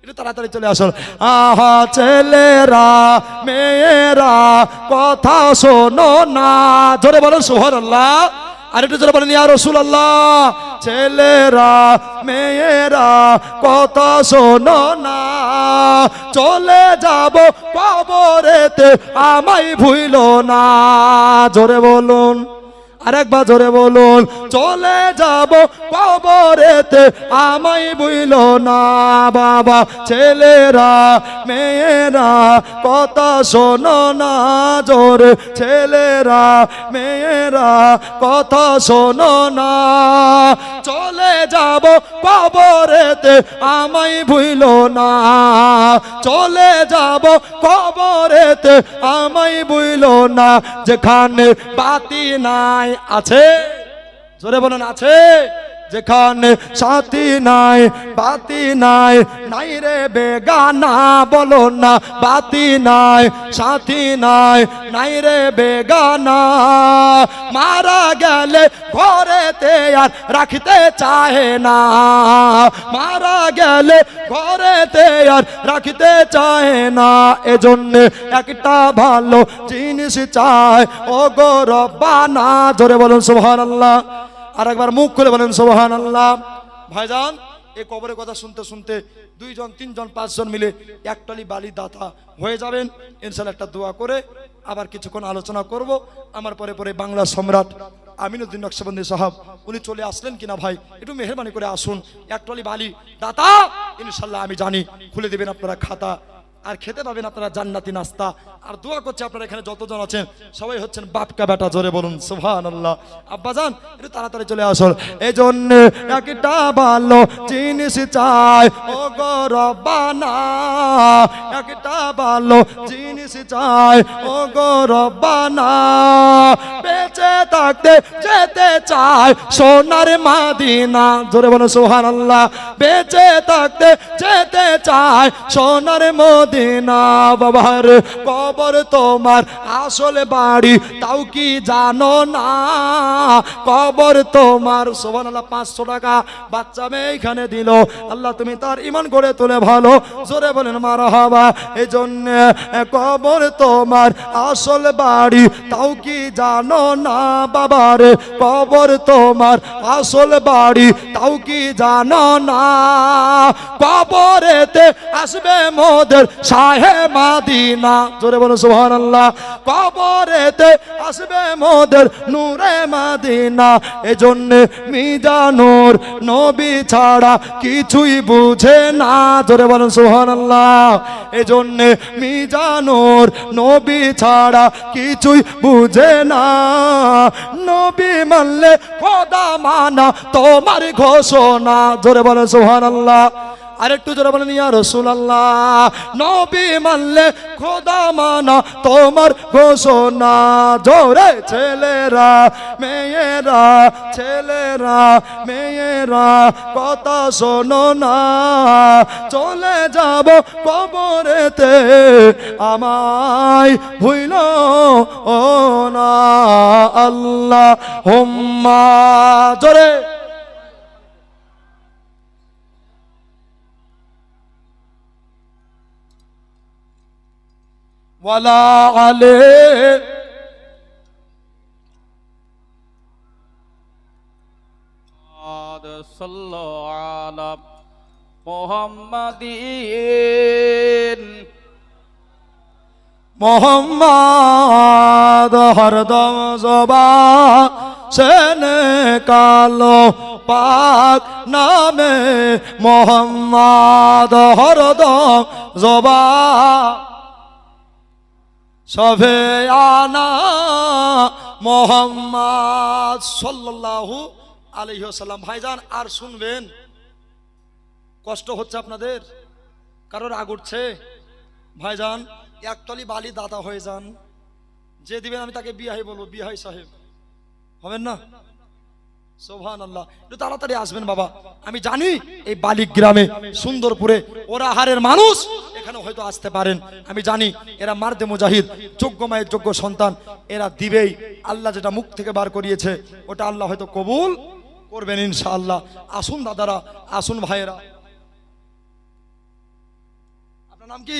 একটু তাড়াতাড়ি চলে আসুন। আহা ছেলেরা মেয়েরা কথা শোনো না, জোরে বলুন সুবহানাল্লাহ। আর একটু জোরে বলেন ইয়া রাসূলুল্লাহ। ছেলেরা মেয়েরা কথা শোনো না, চলে যাব কবরেতে আমায় ভুইলো না। জোরে বলুন, আরেকবার জোরে বলুন। চলে যাব কবরেতে আমায় ভুইলো না। বাবা ছেলেরা মেয়েরা কথা শোনো না, জোরে ছেলেরা মেয়েরা কথা শোনো না, চলে যাব কবরেতে আমায় ভুইলো না, চলে যাব কবরেতে আমায় ভুইলো না। যেখানে বাতি নাই আছে, জোরে বলুন আছে, যেখানে সাথী নাই বাতি নাই, নাই রে বেগানা, বলো না বাতি নাই সাথী নাই, নাই রে বেগানা। মারা গেলে ঘরেতে আর রাখতে চাহে না, মারা গেলে ঘরেতে আর রাখতে চাহে না। এজন্য একটা ভালো জিনিস চায় ও গো রব্বানা। জোরে বলুন সুবহানাল্লাহ। আর একবার মুখ খুলে বলেন সুবহানাল্লাহ। ভাইজান এই কবরের কথা শুনতে শুনতে 2 জন 3 জন 5 জন মিলে এক টলি বালি দাতা হয়ে যাবেন ইনশাআল্লাহ। একটা দোয়া করে আবার কিছুক্ষণ আলোচনা করব। আমার পরে পরে বাংলা সম্রাট আমিনুদ্দিন নকশবন্দি সাহেব উনি চলে আসলেন কিনা ভাই একটু মেহেরবানি করে আসুন। এক টলি বালি দাতা ইনশাআল্লাহ আমি জানি খুলে দিবেন আপনারা খাতা, আর খেতে পাবেন আপনারা জান্নাতি নাস্তা। আর দোয়া করছে আপনারা এখানে যতজন আছেন সবাই হচ্ছেন বাপকা বেটা। জোরে বলুন সুবহানাল্লাহ। আব্বাজান একটু তাড়াতাড়ি চলে আসুন। এই জন্য একটা ভালো জিনিস চাই ও গো রব্বানা, একটা ভালো জিনিস চাই ও গো রব্বানা। বেঁচে থাকতে যেতে চাই সোনার মদিনা। জোরে বলুন সুবহানাল্লাহ। বেঁচে থাকতে যেতে চাই সোনার মদিনা। মদিনা বাবার কবর তোমার আসল বাড়ি তাও কি জানো না কবর তোমার সুবহানাল্লাহ 500 টাকা বাচ্চা মেয়ে এখানে দিল আল্লাহ তুমি তার ঈমান করে তোলে ভালো জোরে বলেন মারহাবা এই জন্য কবর তোমার আসল বাড়ি তাও কি জানো না বাবার কবর তোমার আসল বাড়ি তাও কি জানো না কবরেতে আসবে মোদের শাহে মদিনা জোরে বলো সুবহানাল্লাহ কবরেতে আসবে মোদের নূরে মদিনা এজন্য মিজানুর নবী ছাড়া কিছুই বুঝে না জোরে বলো সুবহানাল্লাহ এজন্য মিজানুর নবী ছাড়া কিছুই বুঝে না নবী মানলে খোদা মানা তোমার ঘোষণা জোরে বলো সুবহানাল্লাহ আরেকটু জোরে বলেন ইয়া রাসূলুল্লাহ নবী মানলে খোদা মানা তোমার ঘোষণা জোরে ছেলেরা মেয়েরা কথা শোনো না চলে যাব কবরেতে আমায় ভুইলো ও না আল্লাহ হুম্মা জোরে ওয়ালা আলে সাল্লাল্লাহু আলা মুহাম্মাদিন মোহাম্মদ হরদম জবান সেনে কালো পাক নামে মোহাম্মদ হরদম জবান সবে আনা মোহাম্মদ সাল্লাল্লাহু আলাইহি ওয়াসাল্লাম ভাইজান আর শুনবেন কষ্ট হচ্ছে আপনাদের কারোর রাগ উঠছে ভাইজান একতলি বালি দাতা হয়ে যান যে দিবেন আমি তাকে বিয়াই বলবো বিয়াই সাহেব হবেন না সুবহানাল্লাহ একটু তাড়াতাড়ি আসবেন বাবা আমি জানি এই বালিক গ্রামে সুন্দরপুরে ওরা হারের মানুষ এখানে হয়তো আসতে পারেন আমি জানি এরা মারদে মুজাহিদ যোগ্য মায়ের যোগ্য সন্তান এরা দিবেই আল্লাহ যেটা মুখ থেকে বার করিয়েছে ওটা আল্লাহ হয়তো কবুল করবেন ইনশাআল্লাহ আসুন দাদারা আসুন ভাইয়েরা আপনার নাম কি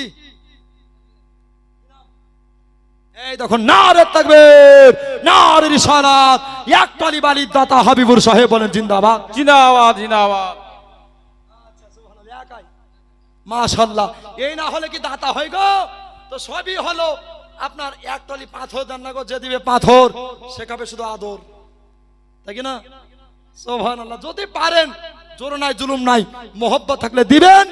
এই দেখো নারে তাকবীর নারে রিসালাত একতলি বালির দাতা হাবিবুর সাহেব বলেন জিন্দাবাদ জিন্দাবাদ জিন্দাবাদ আচ্ছা সুবহানাল্লাহ একাই মাশাআল্লাহ এই না হলে কি দাতা হয় গো তো সবই হলো আপনার একতলি পাথর দেন না গো যে দিবে পাথর সে খাবে শুধু আদর তাই কি না সুবহানাল্লাহ যদি পারেন জোর নাই জুলুম নাই মোহব্বত থাকলে দিবেন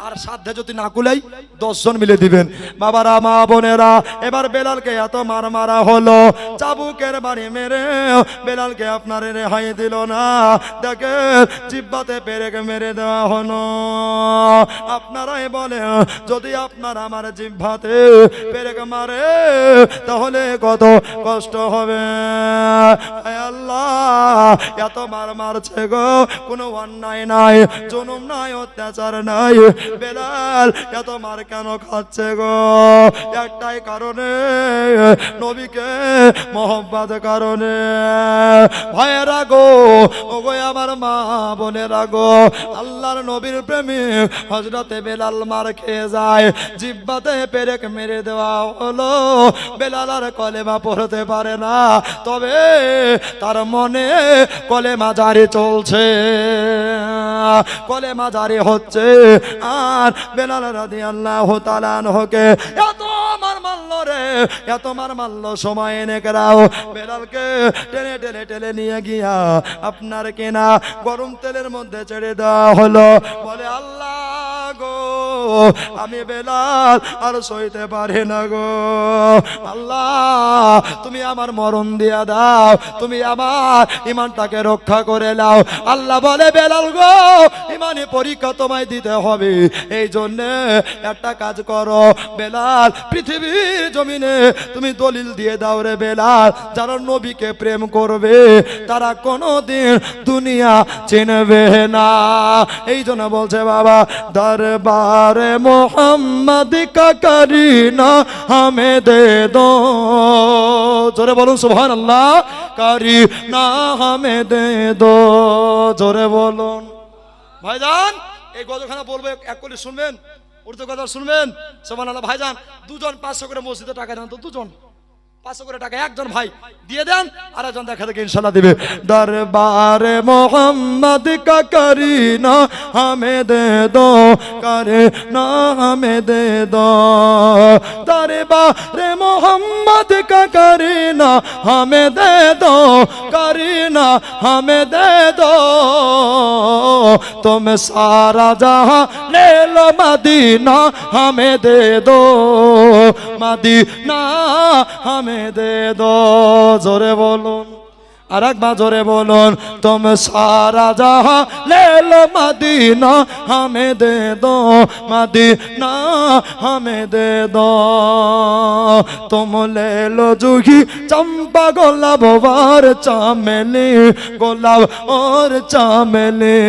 আর সাধ্যে যদি না কুলাই 10 জন মিলে দিবেন বাবারা মা বোনেরা এবার বেলালকে এত মারা হলো চাবুকের বাড়ি মেরে বেলালকে আপনার রেহাই দিল না দেখে জিহ্বাতে পেরেক মেরে দেওয়া হলো আপনারাই বলে যদি আপনার আমার জিহ্বাতে পেরেক মারে তাহলে কত কষ্ট হবে হে আল্লাহ এত মারছে গো কোনো অন্যায় নাই জুলুম নাই অত্যাচার নাই বেলাল এত মার কেন খাচ্ছে গো একটাই কারণে নবীকে মোহব্বত কারণে ভাইয়েরা গো ও গো আমার মা বোনেরা গো আল্লাহর নবীর প্রেমিক হযরতে বেলাল মার খেয়ে যায় জিহ্বাতে পেরেক মেরে দেওয়া হলো বেলাল আর কলেমা পড়তে পারে না তবে তার মনে কলেমা জারি চলছে কলেমা জারি হচ্ছে আর বেলাল রাদিয়াল্লাহু তাআলা আনহুকে এত মার মারলো রে এত মার মারলো সময় এনে কেরাও বেলালকে টেনে নিয়ে গিয়া আপনার কেনা গরম তেলের মধ্যে ছেড়ে দেওয়া হলো বলে আল্লাহ গো আমি বেলাল আর সইতে পারি না গো আল্লাহ তুমি আমার মরণ দিয়া দাও তুমি আমার ঈমানটাকে রক্ষা করে নাও আল্লাহ বলে বেলাল গো ঈমানি পরীক্ষা তোমায় দিতে হবে এই জন্য একটা কাজ করো বেলাল পৃথিবীর জমিনে তুমি দলিল দিয়ে দাও রে বেলাল যারা নবীকে প্রেম করবে তারা কোনোদিন দুনিয়া চিনবে না এই জন্য বলছে বাবা দরবার दरबार मोहम्मद का करीना हमें दे दो जोरे बोलूं सुभान अल्लाह करीना हमें दे दो जोरे बोलूं ভাইজান এই গজখানা বলবো এক করে শুনবেন উর্দু কথা শুনবেন সুবহানাল্লাহ ভাইজান দুজন 500 করে মসজিদে টাকা দেন তো দুজন 500 করে টাকা একজন ভাই দিয়ে দেন আর একজন দেখা দেখে ইনশাআল্লাহ দিবে দরবারে মোহাম্মদ কা করিনা हमें दे दो करना हमें दे दो दरबारे मोहम्मद का करीना हमें दे दो करीना हमें दे दो तुम सारा जहां ले लो मदीना हमें दे दो मदीना हमें दे दो जोरे बोलूं और एक बार जोरे बोलूं तुम सारा जहां ले लो मदीना हमें दे दो मदीना हमें दे दो तुम ले लो जूही चंपा गुलाब और चमेली गुलाब और चमेली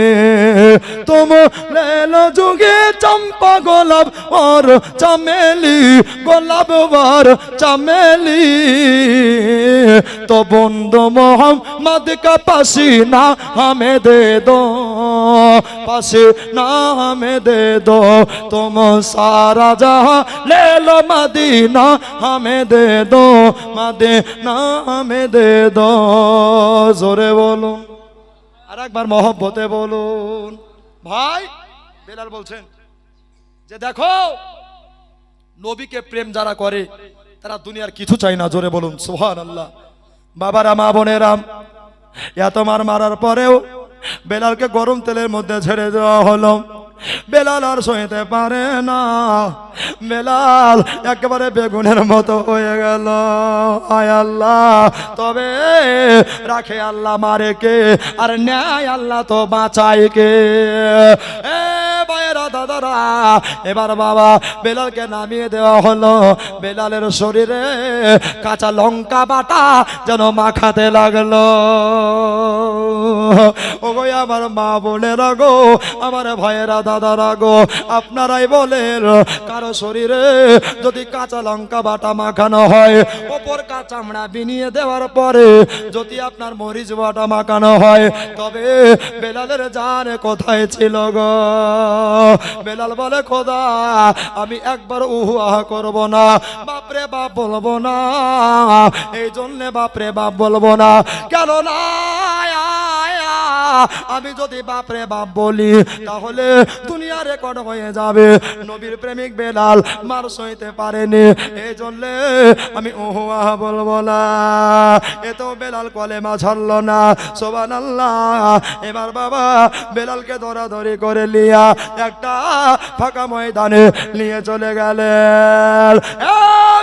तुम ले लो जूही चंपा गुलाब और चमेली गुलाब और चमेली तो बंदो मोहम्मद का पसीना हमें दे दो पसीना हमें दे दो तुम सारा जहां ले लो मदीना हमें दे दो मदीना हमें दे दो जोरे बोलूं আর একবার মহব্বতে বলুন ভাই বেলাল বলছেন যে দেখো নবীকে প্রেম যারা করে তারা দুনিয়ার কিছু চায় না জোরে বলুন সুবহানাল্লাহ বাবারা মা বোনেরা এত মারার পরেও বেলালকে গরম তেলের মধ্যে ছেড়ে দেওয়া হলো বেলাল আর সইতে পারে না বেলাল একেবারে বেগুনের মতো হয়ে গেল আয় আল্লাহ তবে রাখে আল্লাহ মারে কে আর ন্যায় আল্লাহ তো বাঁচায় কে এ ভাইরা দাদারা এবার বাবা বেলালকে নামিয়ে দেওয়া হলো বেলালের শরীরে কাঁচা লঙ্কা বাটা যেন মাখাতে লাগলো ওগো আমার মা বোনেরা গো আমার ভাইয়েরা দাদারা গো আপনারাই বলেন কারো শরীরে যদি কাঁচা লঙ্কা বাটা মাখানো হয় ওপর কাঁচা চামড়া বিনিয়ে দেওয়ার পরে যদি আপনার মরিচ বাটা মাখানো হয় তবে বেলালের জান কোথায় ছিল গো বেলাল বলে খোদা আমি একবার উহু আহা করব না বাপরে বাপ বলবো না এই জন্য বাপরে বাপ বলবো না কেন না আমি যদি বাপরে বাপ বলি তাহলে দুনিয়া রেকর্ড হয়ে যাবে নবীর প্রেমিক বেলাল মার সইতে পারেনি এই জন্য আমি ওহো আহা বলবো না এতো বেলাল কলেমা ছাড়লো না সুবহানাল্লাহ এবার বাবা বেলালকে ধরাধরি করে লিয়া একটা ফাঁকা ময়দানে নিয়ে চলে গেলেন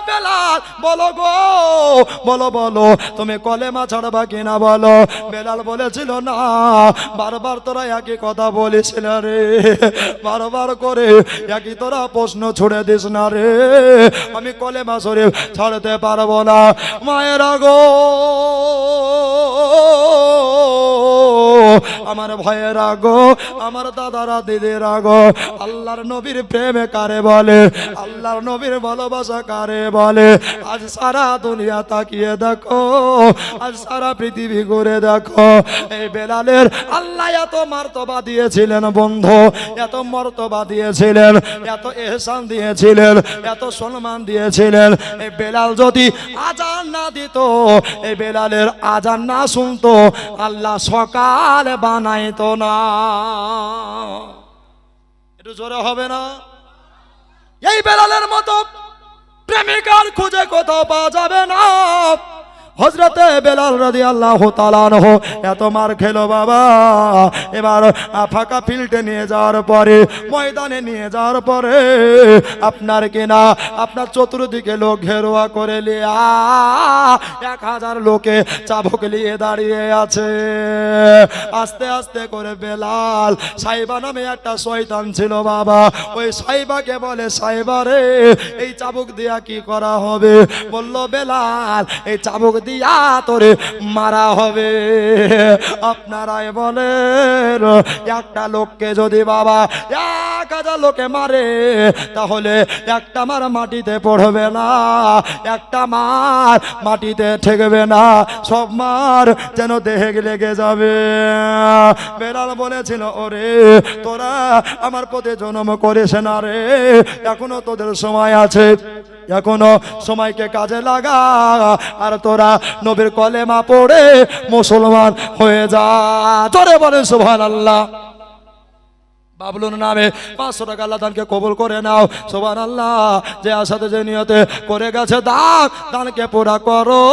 বেলাল বলো গো বলো বলো তুমি কলেমা ছাড়বা কিনা বলো বেলাল বলেছিল না বারবার তোরা একই কথা বলিস না রে বারবার করে একই তোরা প্রশ্ন ছুড়ে দিস না রে আমি কলেমা শরীফ ছাড়তে পারবো না মায়েরা গো আমার ভাইয়েরা গো আমার দাদারা দিদিরা গো আল্লাহর নবীর প্রেমে কারে বলে আল্লাহর নবীর ভালোবাসা কারে বলে আজ সারা দুনিয়া তাকিয়ে দেখো আজ সারা পৃথিবী ঘুরে দেখো এই বেলালের আল্লাহ এত মর্তবা দিয়েছিলেন বন্ধু এত মর্তবা দিয়েছিলেন এত ইহসান দিয়েছিলেন এত সম্মান দিয়েছিলেন এই বেলাল যদি আজান না দিত এই বেলালের আজান না শুনতো আল্লাহ সকাল বানাইতো না একটু জোরে হবে না এই বেলালের মতো প্রেমিকার খুঁজে কোথাও পাওয়া যাবে না হযরতে বেলাল রাদিয়াল্লাহু তাআলা আনহু এত মার খেলো বাবা এবার ফাঁকা ফিল্ডে নিয়ে যাওয়ার পরে ময়দানে নিয়ে যাওয়ার পরে আপনার কিনা আপনার চতুর্দিকে লোক ঘেরোয়া করে লিয়া 1000 লোকে চাবুক নিয়ে দাঁড়িয়ে আছে আস্তে আস্তে করে বেলাল সাইবা নামে একটা শয়তান ছিল বাবা ওই সাইবাকে বলে সাইবা রে এই চাবুক দিয়া কি করা হবে বলল বেলাল এই চাবুক দিয়া তোরে মারা হবে আপনারাই বলেন একটা লোককে যদি বাবা 1000 লোকে মারে, তাহলে একটা মার মাটিতে পড়বে না, একটা মার মাটিতে ঠেকবে না, সব মার যেন দেহে লেগে যাবে। বেলাল বলেছিল, ওরে তোরা আমার প্রতি জন্ম করিস না রে, এখনো তোদের সময় আছে, এখনো সময়কে কাজে লাগা, আর তোরা নবীর কলেমা পড়ে মুসলমান হয়ে যা। জোরে বলেন সুবহানাল্লাহ। বাবলুর নামে 500 টাকা আল্লাহ দানকে কবুল করে নাও। সুবহানাল্লাহ। যে আশাতে যে নিয়তে করে গেছে দানকে পুরা করো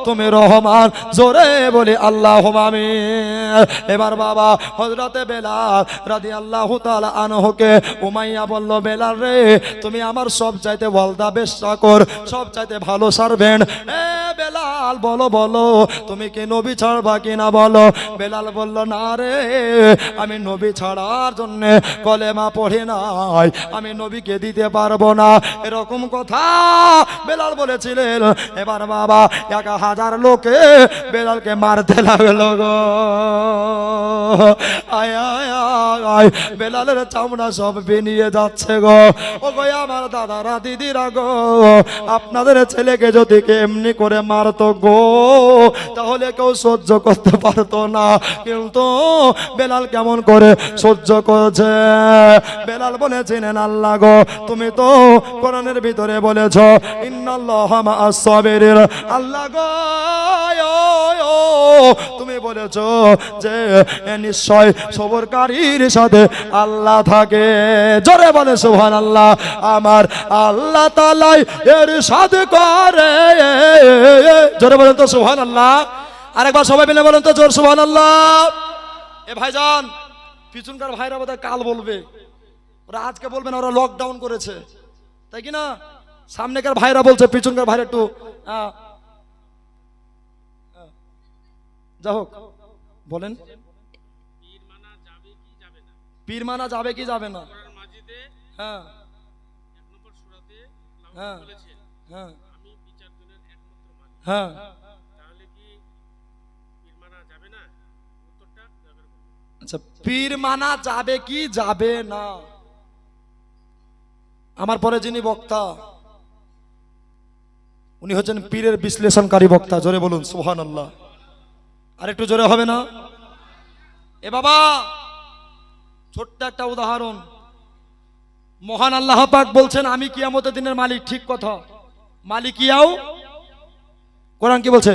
তুমি রহমান। জোরে বলি আল্লাহুম্মা আমিন। এবার বাবা হযরতে বেলাল রাদিয়াল্লাহু তাআলা আনহুকে উমাইয়া বলল, বেলাল রে তুমি আমার সব চাইতে ওয়ালদা বেশাকর, সব চাইতে ভালো সার্ভেন্ট। এ বেলাল বলো বলো তুমি কি নবী ছাড়বা কিনা বলো। বেলাল বলল, না রে আমি নবী ছাড়ার জন্য কলেমা পড়ি নাই, আমি নবীকে দিতে পারবো না, এরকম কথা বেলাল বলেছিলেন। এবার বাবা 1000 লোকে বেলালকে মারতে লাগলো গো। আয় আয় আয়, বেলালের চামড়া সব বেরিয়ে যাচ্ছে গো। ও গো আমার দাদারা দিদিরা গো, আপনাদের ছেলেকে যদি এমনি করে মারতো গো তাহলে কেউ সহ্য করতে পারতো না, কিন্তু বেলাল কেমন করে সহ্য করছে। বেলাল বলেছিলেন, আল্লাহ গো তুমি তো কোরআনের ভিতরে বলেছো ইন্নাল্লাহা মা'আস সাবিরিন, আল্লাহ গো তুমি বলেছো যে নিশ্চয় সবরকারীর সাথে আল্লাহ থাকে। জোরে বলে সুবহানাল্লাহ। আমার আল্লাহ তাআলা এর সাথে করে, জোরে বলেন তো সুবহানাল্লাহ। আরেকবার সবাই মিলে বলেন তো জোর সুবহানাল্লাহ। এ ভাইজান পিছনকার ভাইরা বোধহয় কাল বলবে, ওরা আজকে বলবে না, ওরা লকডাউন করেছে, তাই কি না? সামনেকার ভাইরা বলছে, পিছনকার ভাইরা একটু যা হোক বলেন। পীর মানা যাবে কি যাবে না? হ্যাঁ হ্যাঁ হ্যাঁ হ্যাঁ। আচ্ছা, পীর মানা যাবে কি যাবে না? আমার পরে যিনি বক্তা উনি হচ্ছেন পীরের বিশ্লেষণকারী বক্তা। জোরে বলুন সুবহানাল্লাহ। আর একটু জোরে হবে না? এ বাবা ছোট্ট একটা উদাহরণ, মহান আল্লাহ পাক বলছেন আমি কিয়ামতের দিনের মালিক, ঠিক কথা, মালিক ইয়াও। কোরআন কি বলছে?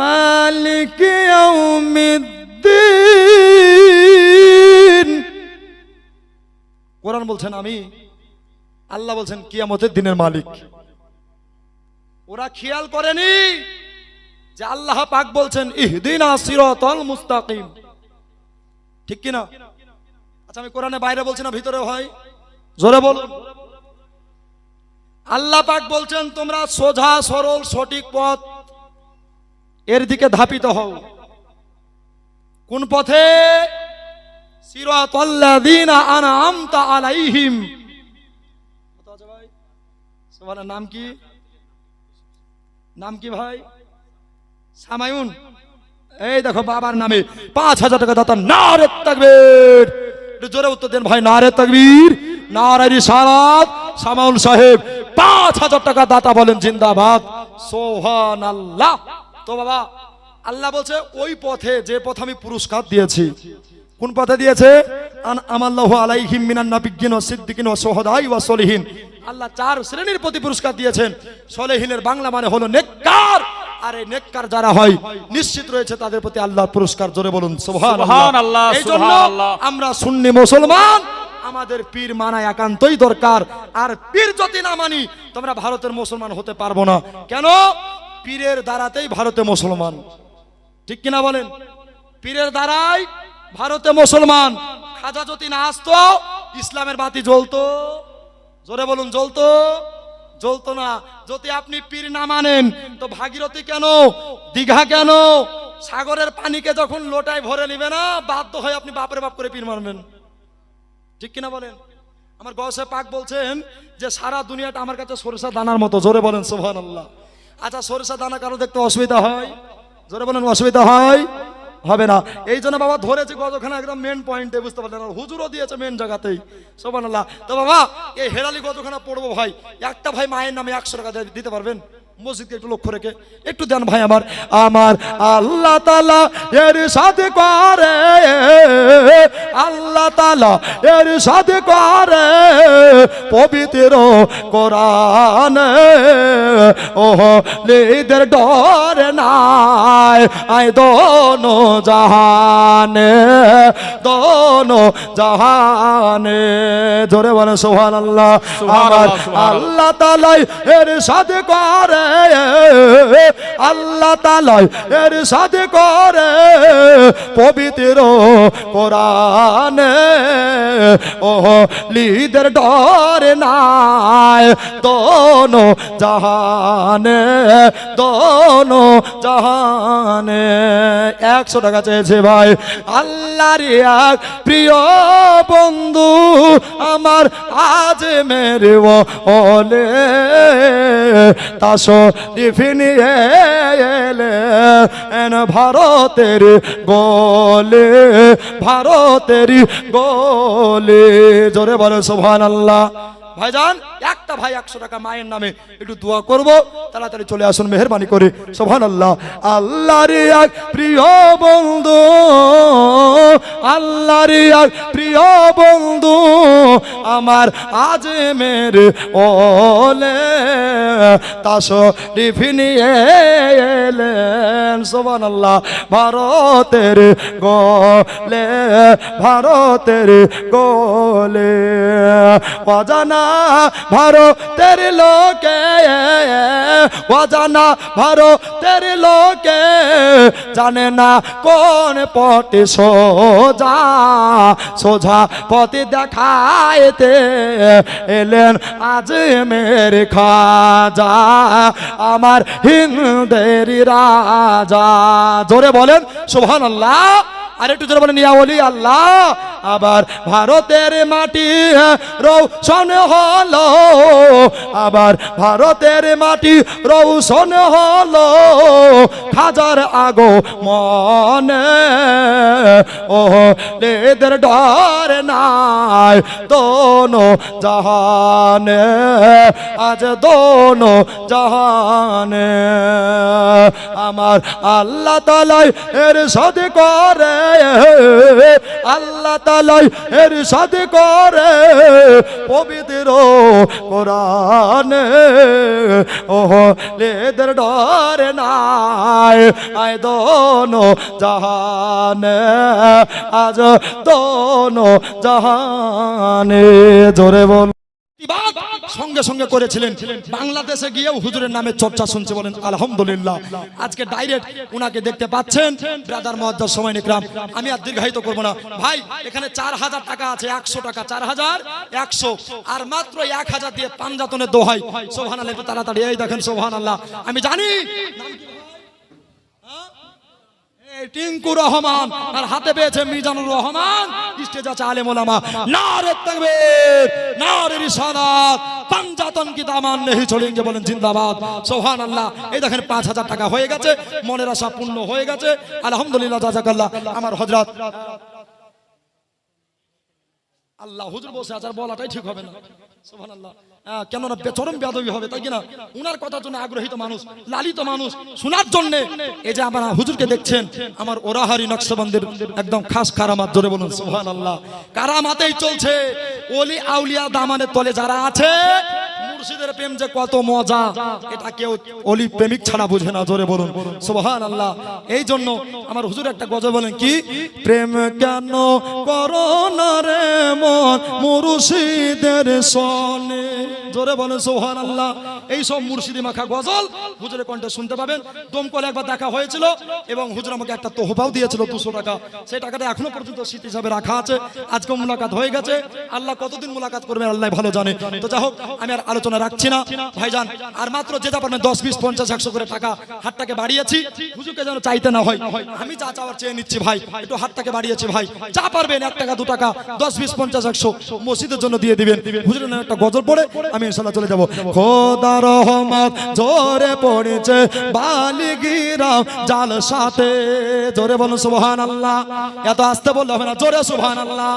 মালিক ইয়াউমিদ্দিন। কোরআন বলছেন আমি, আল্লাহ বলছেন কিয়ামতের দিনের মালিক। ওরা খেয়াল করেনি যে আল্লাহ পাক বলছেন ইহদিনা সিরাতাল মুস্তাকিম, ঠিক কি না? আচ্ছা আমি কোরআনে বাইরে বলছি না, ভিতরে হয়, জোরে বলুন। আল্লাহ পাক বলছেন তোমরা সোজা সরল সঠিক পথ এর দিকে ধাপিত হও। কোন পথে? সিরাতাল্লাযীনা আনআমতা আলাইহিম। সুবহানাল্লাহ। নাম কি? নাম কি ভাই? সামায়ুন। এই দেখো বাবার নামে 5000 টাকা দাতা। নারে তাকবীর। একটু জোরে উত্তর দেন ভাই। নারে তাকবীর, নারে রিসালাত। সামাউন সাহেব 5000 টাকা দাতা, বলেন জিন্দাবাদ সুবহানাল্লাহ। তো বাবা আল্লাহ বলছে ওই পথে, যে পথ আমি পুরস্কার দিয়েছি। কোন পথে দিয়েছে? আমাল্লাহু আলাইহিম মিনান নাবিয়্যিন ওয়াস সিদ্দিকিন ওয়াস শুহাদাই ওয়াস সলিহিন। আল্লাহ 4 শ্রেণীর প্রতি পুরস্কার দিয়েছেন। সলেহিনের বাংলা মানে হলো নেককার, আর এই নেককার যারা হয় নিশ্চিত রয়েছে তাদের প্রতি আল্লাহর পুরস্কার। জোরে বলুন সুবহানাল্লাহ। এই জন্য আমরা সুন্নি মুসলমান, আমাদের পীর মানা একান্তই দরকার। আর পীর যদি না মানি তোমরা ভারতের মুসলমান হতে পারবো না। কেন? পীরের দ্বারাতেই ভারতে মুসলমান, ঠিক কিনা বলেন? পীরের দ্বারাই ভারতে মুসলমান। খাজা যদি না আসতো ইসলামের বাতি জ্বলতো? জোরে বলুন জ্বলতো? জ্বলতো না। যদি আপনি পীর না মানেন তো ভাগীরথী কেন, দীঘা কেন, সাগরের পানিকে যখন লোটায় ভরে নিবে না, বাধ্য হয়ে আপনি বাপরে বাপ করে পীর মানবেন, ঠিক কিনা বলেন? আমার গৌসে পাক বলছেন যে সারা দুনিয়াটা আমার কাছে সরিষা দানার মতো। জোরে বলেন সুবহানাল্লাহ। আচ্ছা সরিষা দানা কারো দেখতে অসুবিধা হয়? জোরে বলেন অসুবিধা হয়? হবে না। এই জন্য বাবা ধরেছে গজখানা একদম মেন পয়েন্টে, বুঝতে পারলেন? আর হুজুরও দিয়েছে মেন জায়গাতেই, সুবহানাল্লাহ। তো বাবা এই হেরালি গজখানা পড়বো ভাই, একটা ভাই মায়ের নামে 100 টাকা দিতে পারবেন? মসজিদকে একটু লক্ষ্য রেখে একটু দেন ভাই। আমার আমার আল্লাহ তাআলা এর সাথে করে, আল্লাহ তাআলা এর সাথে করে পবিত্র কোরআনে, ওহ লিদের ডর নাই আই দোনো জাহানে, দোনো জাহানে। জোরে বলে সুবহানাল্লাহ। আমার আল্লাহ তাআলা এর সাথে করে, আল্লাহ তাআলা এর সাথে করে পবিত্র কোরআনে, ওহ লিদের ডর নাই দোনো জাহানে, দোনো জাহানে। 100 টাকা চেয়েছে ভাই। আল্লাহর এক প্রিয় বন্ধু আমার আজ মেরে ওলে, তাসো নিয়ে এলেন ভারতের গোলে, ভারতের গোলে। জোরে বলে সুবহানাল্লাহ। ভাইজান একটা ভাই 100 টাকা মায়ের নামে একটু দোয়া করব, তাড়াতাড়ি চলে আসুন মেহেরবানি করে, সুবহানাল্লাহ। আল্লাহর এক প্রিয় বন্ধু, আল্লাহর এক প্রিয় বন্ধু আমার আজমের ওলে, তাশরীফ নিয়ে এলেন, সুবহানাল্লাহ, ভারতের গোলে, ভারতের গোলে। অজানা ভারতের লোকে, অজানা ভারতের লোকে জানে না কোন পথে সোজা, সোজা পথে দেখাইতে এলেন আজমের খাজা, আমার হিন্দের রাজা। জোরে বলেন সুবহানাল্লাহ। আর একটু জোরে বলেন ইয়া ওলি আল্লাহ। আবার ভারতের মাটি রৌশন হলো, আবার ভারতের মাটি রৌশন হলো খাজার আগো মনে, ও লেদের ডর নাই দোনো জাহানে, আজ দোনো জাহানে। আমার আল্লাহ তাআলা এর সাথে করে, আল্লাহ তাআলা এর সাথে করে পবিত্র কোরআনে, ওহ লেদের ডর নাই আয় দোনো জাহানে, আজ দোনো জাহানে। জোরে বল। সঙ্গে সঙ্গে করেছিলেন, বাংলাদেশে গিয়েও হুজুরের নামে চর্চা শুনছে, বলেন আলহামদুলিল্লাহ। আজকে ডাইরেক্ট উনাকে দেখতে পাচ্ছেন। ব্রাদার মুআজ্জাজ সময় নিকরাম, আমি আর দীর্ঘায়িত করব না ভাই। এখানে 4000 টাকা আছে, 100 টাকা, 4100, আর মাত্র 1000 দিয়ে পাঞ্জাতনের দোহাই। সুবহানাল্লাহ, একটু তাড়াতাড়ি। এই দেখেন সুবহানাল্লাহ। আমি জানি টিঙ্কু রহমান, আর হাতে পেয়েছে মিজানুর রহমান, স্টেজ আছে আলেম ওলামা। নারে তাকবীর, নারে রিসালাত, পাঞ্জাতন কি দামান নেহি ছোড়েঙ্গে, বলেন জিন্দাবাদ, সুবহানাল্লাহ। এই দেখেন 5000 টাকা হয়ে গেছে, মনের আশা পূর্ণ হয়ে গেছে, আলহামদুলিল্লাহ, জাযাকাল্লাহ। আমার হযরত আল্লাহ হুজুর বসে আছে, আর বলাটাই ঠিক হবে না, সুবহানাল্লাহ। কেননা চরম বেয়াদবি হবে, তাই কিনা? উনার কথার জন্য আগ্রহীত মানুষ, লালিত মানুষ শোনার জন্য এই যে আপনারা হুজুরকে দেখছেন, আমার ওরাহারি নকশবন্দির একদম খাস কারামাত। জোরে বলুন সুবহানাল্লাহ। কারামাতেই চলছে। ওলি আউলিয়া দামানের তলে যারা আছে, মুর্শিদের প্রেম যে কত মজা, এটা কেউ ওলি প্রেমিক ছাড়া বুঝে না। জোরে বলুন সুবহানাল্লাহ। এই জন্য আমার হুজুর একটা গজল বলেন, কি প্রেম কেন করো না রে মন মুর্শিদের সনে। জোরে বলেন সুবহানাল্লাহ। এই সব মুর্শিদি মাখা গজল হুজুরের কণ্ঠে শুনতে পাবেন। দমকলে একবার দেখা হয়েছিল এবং হুজুর আমাকে একটা তোহফাও দিয়েছিল 200 টাকা। সেই টাকাটা এখনো পর্যন্ত স্মৃতি হিসাবে রাখা আছে। আজকে মুলাকাত হয়ে গেছে, আল্লাহ কতদিন মুলাকাত করবেন আল্লাহ ভালো জানে। তো যাই হোক, আমি আর আলোচনা রাখছি না ভাইজান। আর মাত্র যেটা পারবেন 10, 20, 50, 100 করে টাকা হাতটাকে বাড়িয়েছি, হুজুরকে যেন চাইতে না হয়। আমি যা চাওয়ার চেয়ে নিচ্ছি ভাই, একটু হাতটাকে বাড়িয়েছি ভাই। যা পারবেন 1 টাকা, 2 টাকা, 10, 20, 50, 100 মসজিদের জন্য দিয়ে দিবেন। হুজুরের নামে একটা গজল পড়ে আমি ইনশাআল্লাহ চলে যাব। খোদা রহমত জোরে পড়েছে বালিগিরা জালসাতে, জোরে বলুন সুবহানাল্লাহ। এত আস্তে বললে হবে না, জোরে সুবহানাল্লাহ।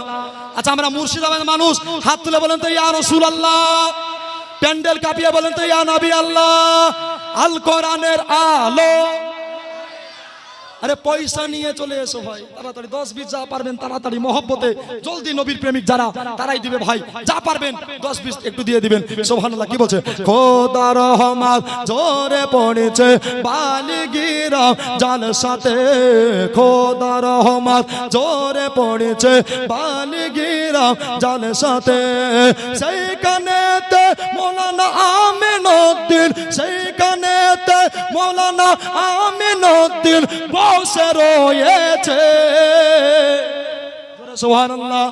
আচ্ছা আমরা মুর্শিদাবাদের মানুষ, হাত তুলে বলেন তো ইয়া রাসূলুল্লাহ। প্যান্ডেল কাঁপিয়ে বলেন তো ইয়া নবী আল্লাহ। আল কোরআনের আলো। আরে পয়সা নিয়ে চলে এসো ভাই, তাড়াতাড়ি 10-20 যা পারবেন তাড়াতাড়ি মহব্বতে জলদি, নবীর প্রেমিক যারা তারাই দিবে ভাই, যা পারবেন 10-20 একটু দিয়ে দিবেন। সুবহানাল্লাহ। কি বলছে? খোদা রহমত জোরে পড়েছে বালিগিরা জালসাতে, খোদা রহমত জোরে পড়েছে বালিগিরা জালসাতে। সেইখানেতে মৌলানা আমিনুদ্দিন, সেইখানেতে মৌলানা আমিনুদ্দিন বসে রয়েছে। সুবহানাল্লাহ।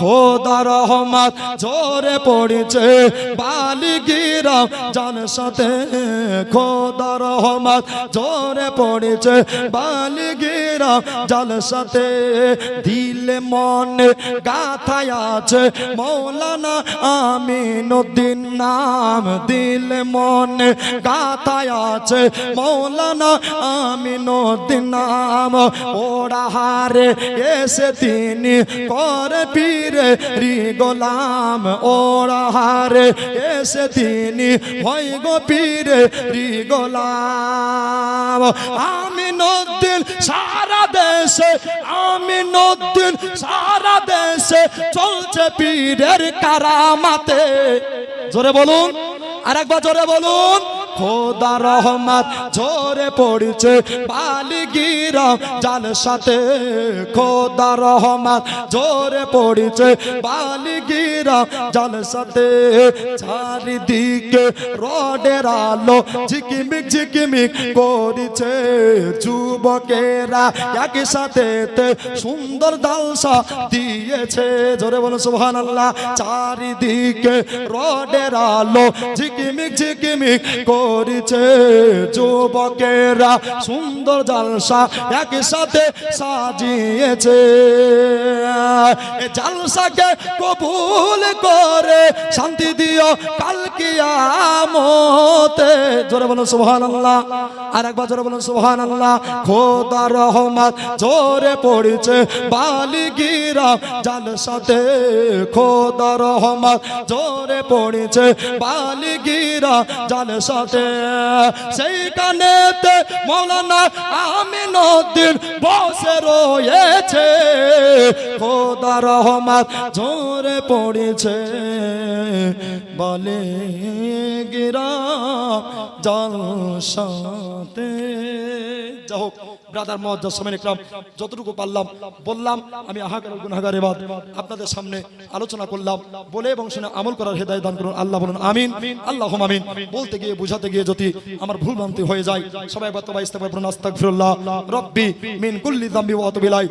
খোদা রহমত জোরে পড়েছে বালিগিরা জালসাতে, খোদা রহমত জোরে পড়েছে বালিগিরা জালসাতে। দিলে মনে গাথায় আছে মৌলানা আমিনুদ্দিন নাম, দিলে মনে গাথায় আছে মৌলানা আমিনুদ্দিন নাম। ওরা হারে এসে তিনি করে পীরে রি গোলাম, ওরা হারে এসে তিনি হয় গো পীরে রি গোলাম। আমিনুদ্দিন সারা দেশে, আমিনুদ্দিন সারা দেশে চলছে পীরের কারামাতে। জোরে বলুন, আরেকবার জোরে বলুন। খোদা রহমত জোরে পড়েছে বালিগিরা জালসাতে, খোদা রহমত জোরে পড়েছে বালিগিরা জালসাতে। চারিদিকে রোডের আলো ঝিকিমিক ঝিকিমিক করেছে, যুবকেরা একসাথে সুন্দর জালসা দিয়েছে। জোরে বলুন সুবহানাল্লাহ। চারিদিকে রোডের আলো ঝিকিমিক ঝিকিমিক করেছে, যুবকেরা সুন্দর জালসা একসাথে সাজিয়েছে। এ জালসাকে কবুল করে শান্তি দিও কাল কিয়ামতে। জোরে বলুন সুবহানাল্লাহ। আরেকবার জোরে বলুন সুবহানাল্লাহ। খোদা রহমত জোরে পড়েছে বালিগিরা জালসাতে, খোদা রহমত জোরে পড়েছে বালিগিরা জালসাতে। সেইখানেতে মৌলানা আমিনুদ্দিন বসে রয়েছে, খোদা রহমত জোরে পড়েছে বালিগিরা জালসাতে। যাই হোক ব্রাদার মুআজ্জাজ সামিন ইকরাম, যতটুকু পারলাম বললাম। আমি আহাকার গুনাহগার ইবাদ আপনাদের সামনে আলোচনা করলাম, বলে এবং শুনে আমল করার হেদায়েত দান করুন আল্লাহ। বলুন আমিন, আল্লাহুম্মা আমিন। বলতে গিয়ে বুঝাতে গিয়ে যদি আমার ভুল ভ্রান্তি হয়ে যায়, সবাই একবার তওবা ইস্তেগফার করুন। আস্তাগফিরুল্লাহ রাব্বি মিন কুল্লি যামবি ওয়া আতুবু ইলাইহি।